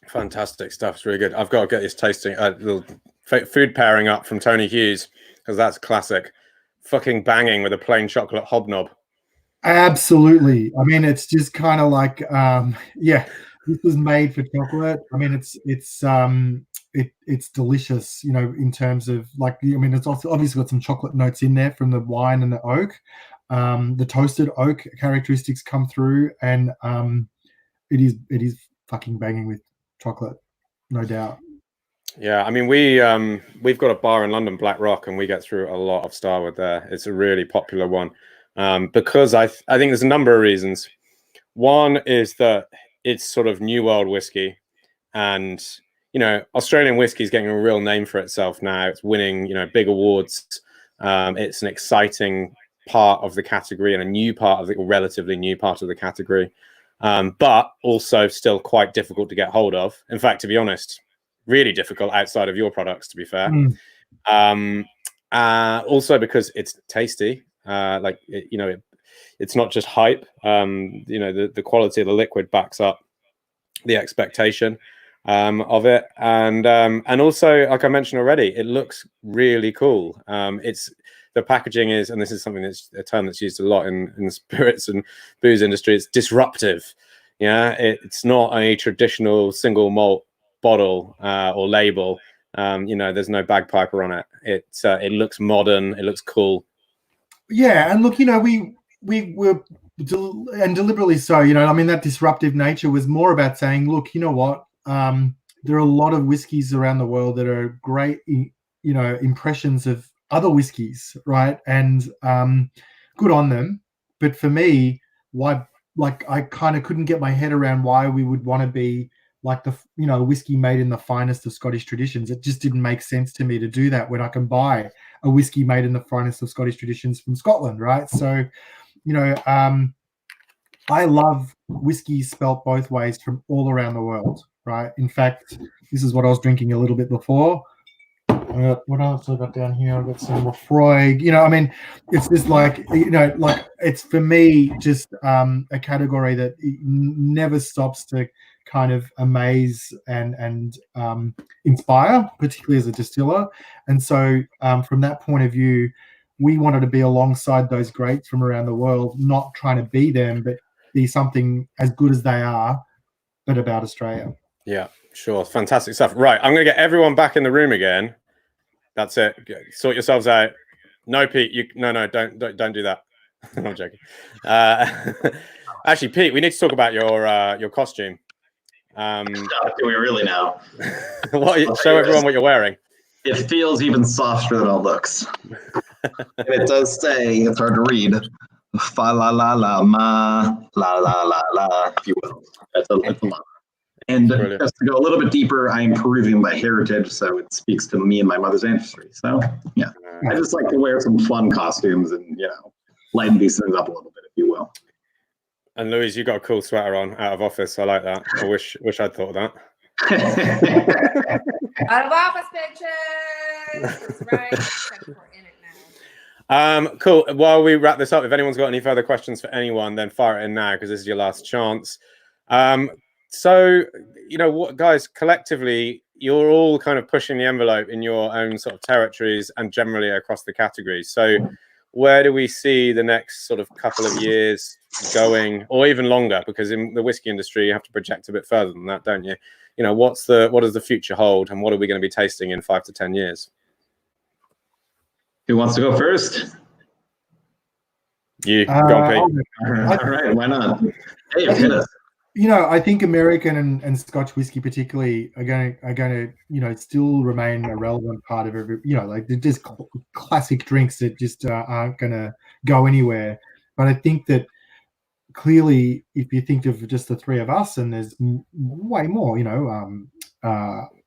Fantastic stuff. It's really good. I've got to get this tasting little food pairing up from Tony Hughes, because that's classic. Fucking banging with a plain chocolate hobnob. Absolutely. I mean, it's just kind of like, yeah, this was made for chocolate. I mean, it's delicious, you know, in terms of like, I mean, it's also obviously got some chocolate notes in there from the wine and the oak. The toasted oak characteristics come through, and it is fucking banging with chocolate, no doubt. Yeah, I mean, we've got a bar in London, Black Rock, and we get through a lot of Starward there. It's a really popular one, because I think there's a number of reasons. One is that it's sort of new world whiskey, and you know, Australian whiskey is getting a real name for itself now. It's winning, you know, big awards. It's an exciting part of the category, and a new part of the relatively new part of the category, but also still quite difficult to get hold of. In fact, to be honest, really difficult outside of your products, to be fair. Also because it's tasty, it's not just hype. You know, the quality of the liquid backs up the expectation of it, and also, like I mentioned already, it looks really cool. It's the packaging is, and this is something that's a term that's used a lot in the spirits and booze industry, it's disruptive. Yeah, it's not a traditional single malt bottle or label. You know, there's no bagpiper on it. It looks modern, it looks cool. Yeah, and look, you know, we were and deliberately so, you know, I mean, that disruptive nature was more about saying, look, you know what, there are a lot of whiskies around the world that are great, you know, impressions of other whiskies, right? And good on them. But for me, why, like, I kind of couldn't get my head around why we would want to be like the, you know, whiskey made in the finest of Scottish traditions. It just didn't make sense to me to do that when I can buy a whiskey made in the finest of Scottish traditions from Scotland, right? So, you know, I love whiskey spelt both ways from all around the world, right? In fact, this is what I was drinking a little bit before. What else have I got down here? I've got some Lefroy. You know, I mean, it's just like, you know, like it's for me just a category that never stops to kind of amaze and inspire, particularly as a distiller. And so from that point of view, we wanted to be alongside those greats from around the world, not trying to be them, but be something as good as they are, but about Australia. Yeah, sure. Fantastic stuff. Right, I'm going to get everyone back in the room again. That's it. Sort yourselves out. No, Pete. No, don't do that. I'm joking. Actually, Pete, we need to talk about your costume. Do we really now? Show everyone what you're wearing. It feels even softer than it looks. And it does say, it's hard to read, fa la la la ma la la la la, if you will. It's a lot. And just to go a little bit deeper, I am Peruvian by heritage, so it speaks to me and my mother's ancestry. So yeah, I just like to wear some fun costumes and, you know, lighten these things up a little bit, if you will. And Louise, you got a cool sweater on out of office. I like that. I wish I'd thought of that. Out of office, bitches. That's right. Except we're in it now. Cool. While we wrap this up, if anyone's got any further questions for anyone, then fire it in now, because this is your last chance. So, you know what, guys, collectively, you're all kind of pushing the envelope in your own sort of territories and generally across the categories. So where do we see the next sort of couple of years going, or even longer? Because in the whiskey industry, you have to project a bit further than that, don't you? You know, what does the future hold, and what are we going to be tasting in 5 to 10 years? Who wants to go first? You, go on, Pete. All right, why not? Hey, hit us. You know, I think American and Scotch whiskey particularly are going to, you know, still remain a relevant part of every, you know, like they're just classic drinks that just aren't going to go anywhere. But I think that clearly, if you think of just the three of us, and there's way more, you know,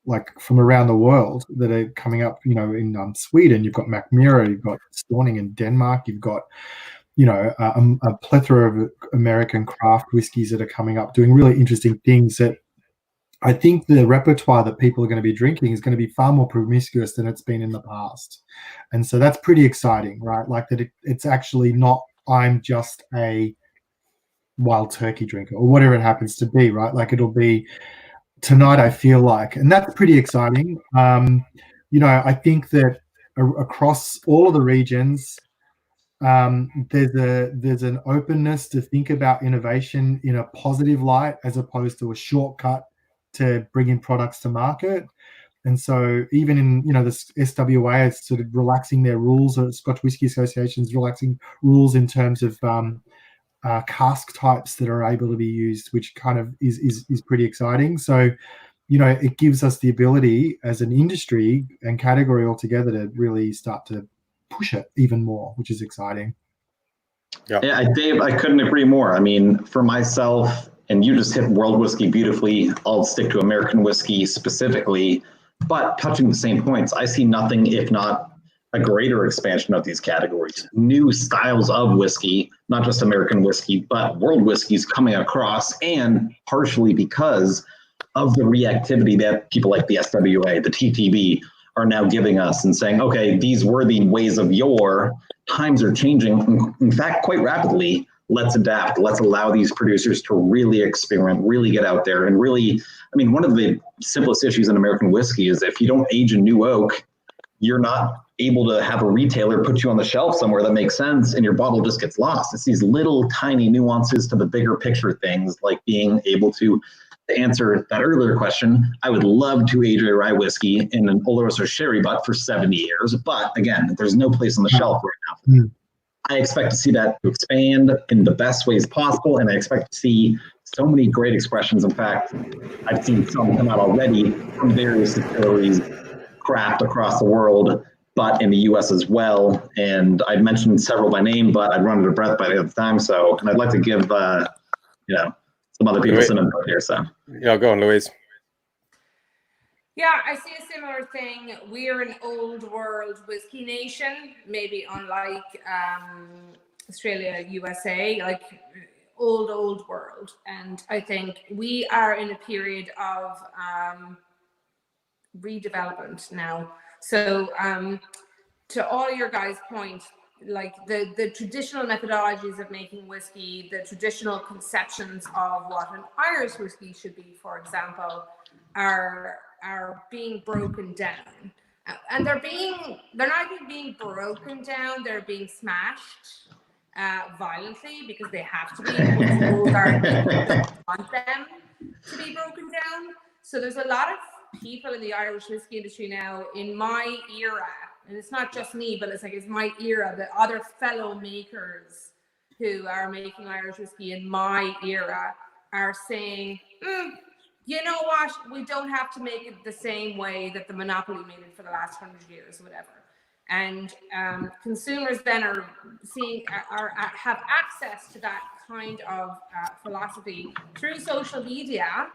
like from around the world that are coming up. You know, in Sweden, you've got Macmira, you've got Storning in Denmark, you've got, you know, a plethora of American craft whiskies that are coming up, doing really interesting things. That I think the repertoire that people are going to be drinking is going to be far more promiscuous than it's been in the past, and so that's pretty exciting, right? Like that, it's actually not I'm just a wild turkey drinker or whatever it happens to be, right? Like it'll be tonight, I feel like, and that's pretty exciting. You know, I think that across all of the regions, there's an openness to think about innovation in a positive light as opposed to a shortcut to bringing products to market. And so even in, you know, the SWA is sort of relaxing their rules, or Scotch Whisky Association's relaxing rules in terms of cask types that are able to be used, which kind of is pretty exciting. So, you know, it gives us the ability as an industry and category altogether to really start to push it even more, which is exciting. Yeah, Dave, I couldn't agree more. I mean, for myself, and you just hit world whiskey beautifully, I'll stick to American whiskey specifically, but touching the same points, I see nothing if not a greater expansion of these categories. New styles of whiskey, not just American whiskey, but world whiskeys coming across, and partially because of the reactivity that people like the SWA, the TTB, are now giving us and saying, okay, these were the ways of yore. Times are changing, in fact, quite rapidly. Let's adapt. Let's allow these producers to really experiment, really get out there, and really, I mean, one of the simplest issues in American whiskey is if you don't age a new oak, you're not able to have a retailer put you on the shelf somewhere that makes sense, and your bottle just gets lost. It's these little tiny nuances to the bigger picture things, like being able to answer that earlier question. I would love to age a rye whiskey in an Oloroso sherry butt for 70 years, but again, there's no place on the shelf right now. I expect to see that to expand in the best ways possible, and I expect to see so many great expressions. In fact, I've seen some come out already from various distilleries, craft across the world, but in the US as well. And I'd mentioned several by name, but I'd run out of breath by the other time. So, and I'd like to give, you know, some other people some input here. So, yeah, go on, Louise. Yeah, I see a similar thing. We're an old world whiskey nation, maybe unlike Australia, USA, like old world. And I think we are in a period of redevelopment now. So to all your guys' points, like the traditional methodologies of making whiskey, the traditional conceptions of what an Irish whiskey should be, for example, are being broken down. And they're not even being broken down, they're being smashed violently, because they have to be. Rules don't want them to be broken down. So there's a lot of people in the Irish whiskey industry now, in my era, and it's not just me, but it's my era, the other fellow makers who are making Irish whiskey in my era are saying, you know what, we don't have to make it the same way that the monopoly made it for the last 100 years or whatever. And consumers then are have access to that kind of philosophy through social media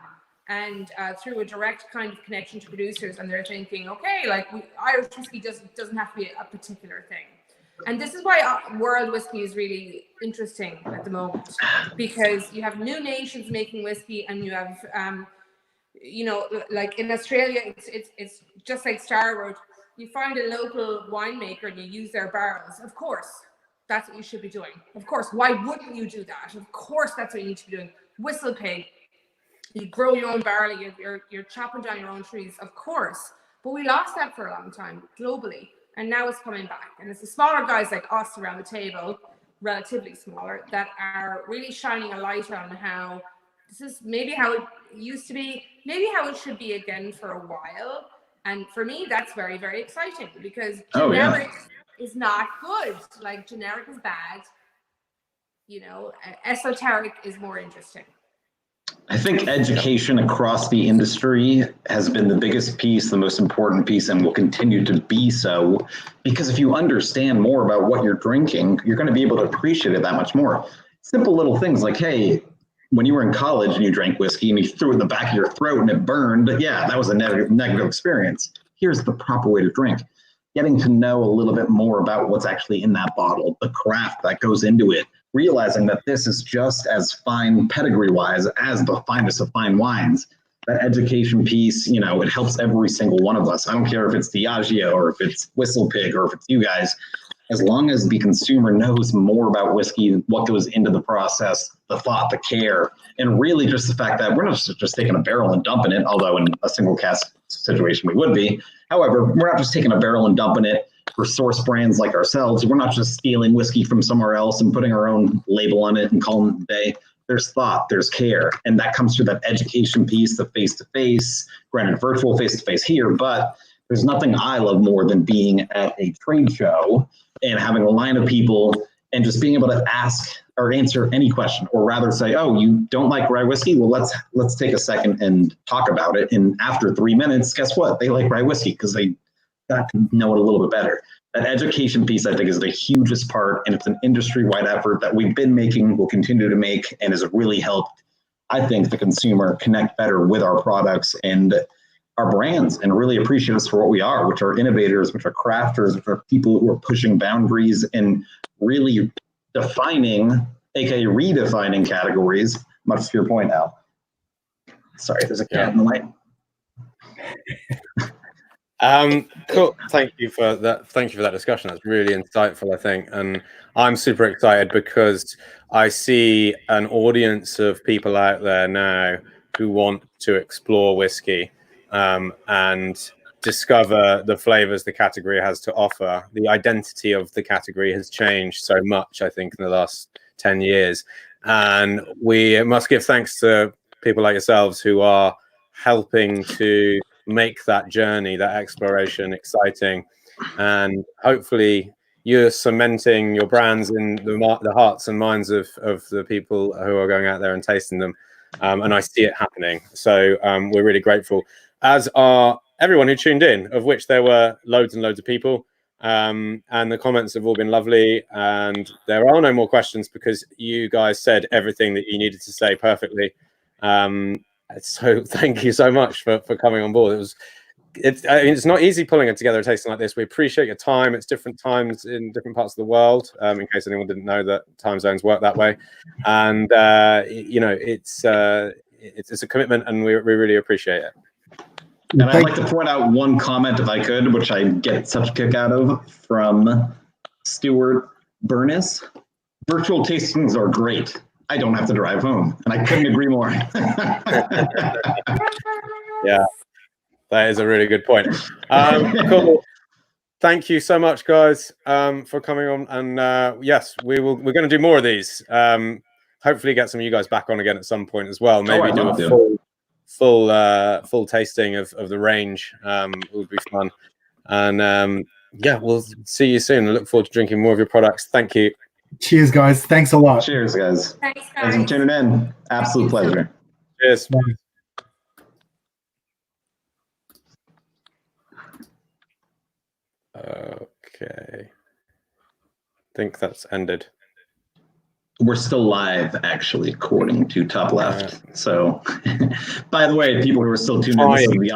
and through a direct kind of connection to producers, and they're thinking, okay, like Irish whiskey doesn't have to be a particular thing. And this is why world whiskey is really interesting at the moment, because you have new nations making whiskey, and you have you know, like in Australia, it's just like Starward. You find a local winemaker and you use their barrels. Of course, that's what you should be doing. Of course, why wouldn't you do that? Of course, that's what you need to be doing. WhistlePig, you grow your own barley, you're chopping down your own trees, of course. But we lost that for a long time globally, and now it's coming back. And it's the smaller guys like us around the table, relatively smaller, that are really shining a light on how this is maybe how it used to be, maybe how it should be again for a while. And for me, that's very, very exciting, because generic is not good. Like, generic is bad. You know, esoteric is more interesting. I think education across the industry has been the biggest piece, the most important piece, and will continue to be so, because if you understand more about what you're drinking, you're going to be able to appreciate it that much more. Simple little things like, hey, when you were in college and you drank whiskey and you threw it in the back of your throat and it burned, yeah, that was a negative experience. Here's the proper way to drink. Getting to know a little bit more about what's actually in that bottle, the craft that goes into it, realizing that this is just as fine pedigree-wise as the finest of fine wines. That education piece, you know, it helps every single one of us. I don't care if it's Diageo or if it's WhistlePig or if it's you guys. As long as the consumer knows more about whiskey, what goes into the process, the thought, the care, and really just the fact that we're not just taking a barrel and dumping it, although in a single cask situation we would be. However, we're not just taking a barrel and dumping it for source brands like ourselves. We're not just stealing whiskey from somewhere else and putting our own label on it and calling it a day. There's thought, there's care, and that comes through that education piece, the face-to-face, granted virtual face-to-face here, but there's nothing I love more than being at a trade show and having a line of people and just being able to ask or answer any question, or rather say, oh, you don't like rye whiskey? Well, let's take a second and talk about it. And after 3 minutes, guess what? They like rye whiskey because they got to know it a little bit better. That education piece, I think, is the hugest part, and it's an industry-wide effort that we've been making, will continue to make, and has really helped, I think, the consumer connect better with our products and our brands and really appreciate us for what we are, which are innovators, which are crafters, which are people who are pushing boundaries and really defining, aka redefining categories, much to your point, Al. Sorry, there's a cat in the light. Cool. Thank you for that. Thank you for that discussion. That's really insightful, I think. And I'm super excited because I see an audience of people out there now who want to explore whiskey and discover the flavors the category has to offer. The identity of the category has changed so much, I think, in the last 10 years. And we must give thanks to people like yourselves who are helping to make that journey, that exploration exciting. And hopefully you're cementing your brands in the hearts and minds of the people who are going out there and tasting them. And I see it happening. So we're really grateful, as are everyone who tuned in, of which there were loads and loads of people. And the comments have all been lovely. And there are no more questions because you guys said everything that you needed to say perfectly. So thank you so much for coming on board. It's not easy pulling it together a tasting like this. We appreciate your time. It's different times in different parts of the world, in case anyone didn't know that time zones work that way. And you know, it's a commitment, and we really appreciate it. And I'd like to point out one comment, if I could, which I get such a kick out of, from Stuart Burness. Virtual tastings are great. I don't have to drive home. And I couldn't agree more. Yeah, that is a really good point. Cool. Thank you so much, guys, for coming on. And yes, we're going to do more of these. Hopefully get some of you guys back on again at some point as well. Maybe do a full tasting of the range. Would be fun. And yeah, we'll see you soon. I look forward to drinking more of your products. Thank you. Cheers, guys. Thanks a lot. Cheers, guys. Thanks, guys. Thanks for tuning in. Absolute pleasure. Cheers. Bye. Okay. I think that's ended. We're still live, actually, according to top left. So, by the way, people who are still tuned in, this is the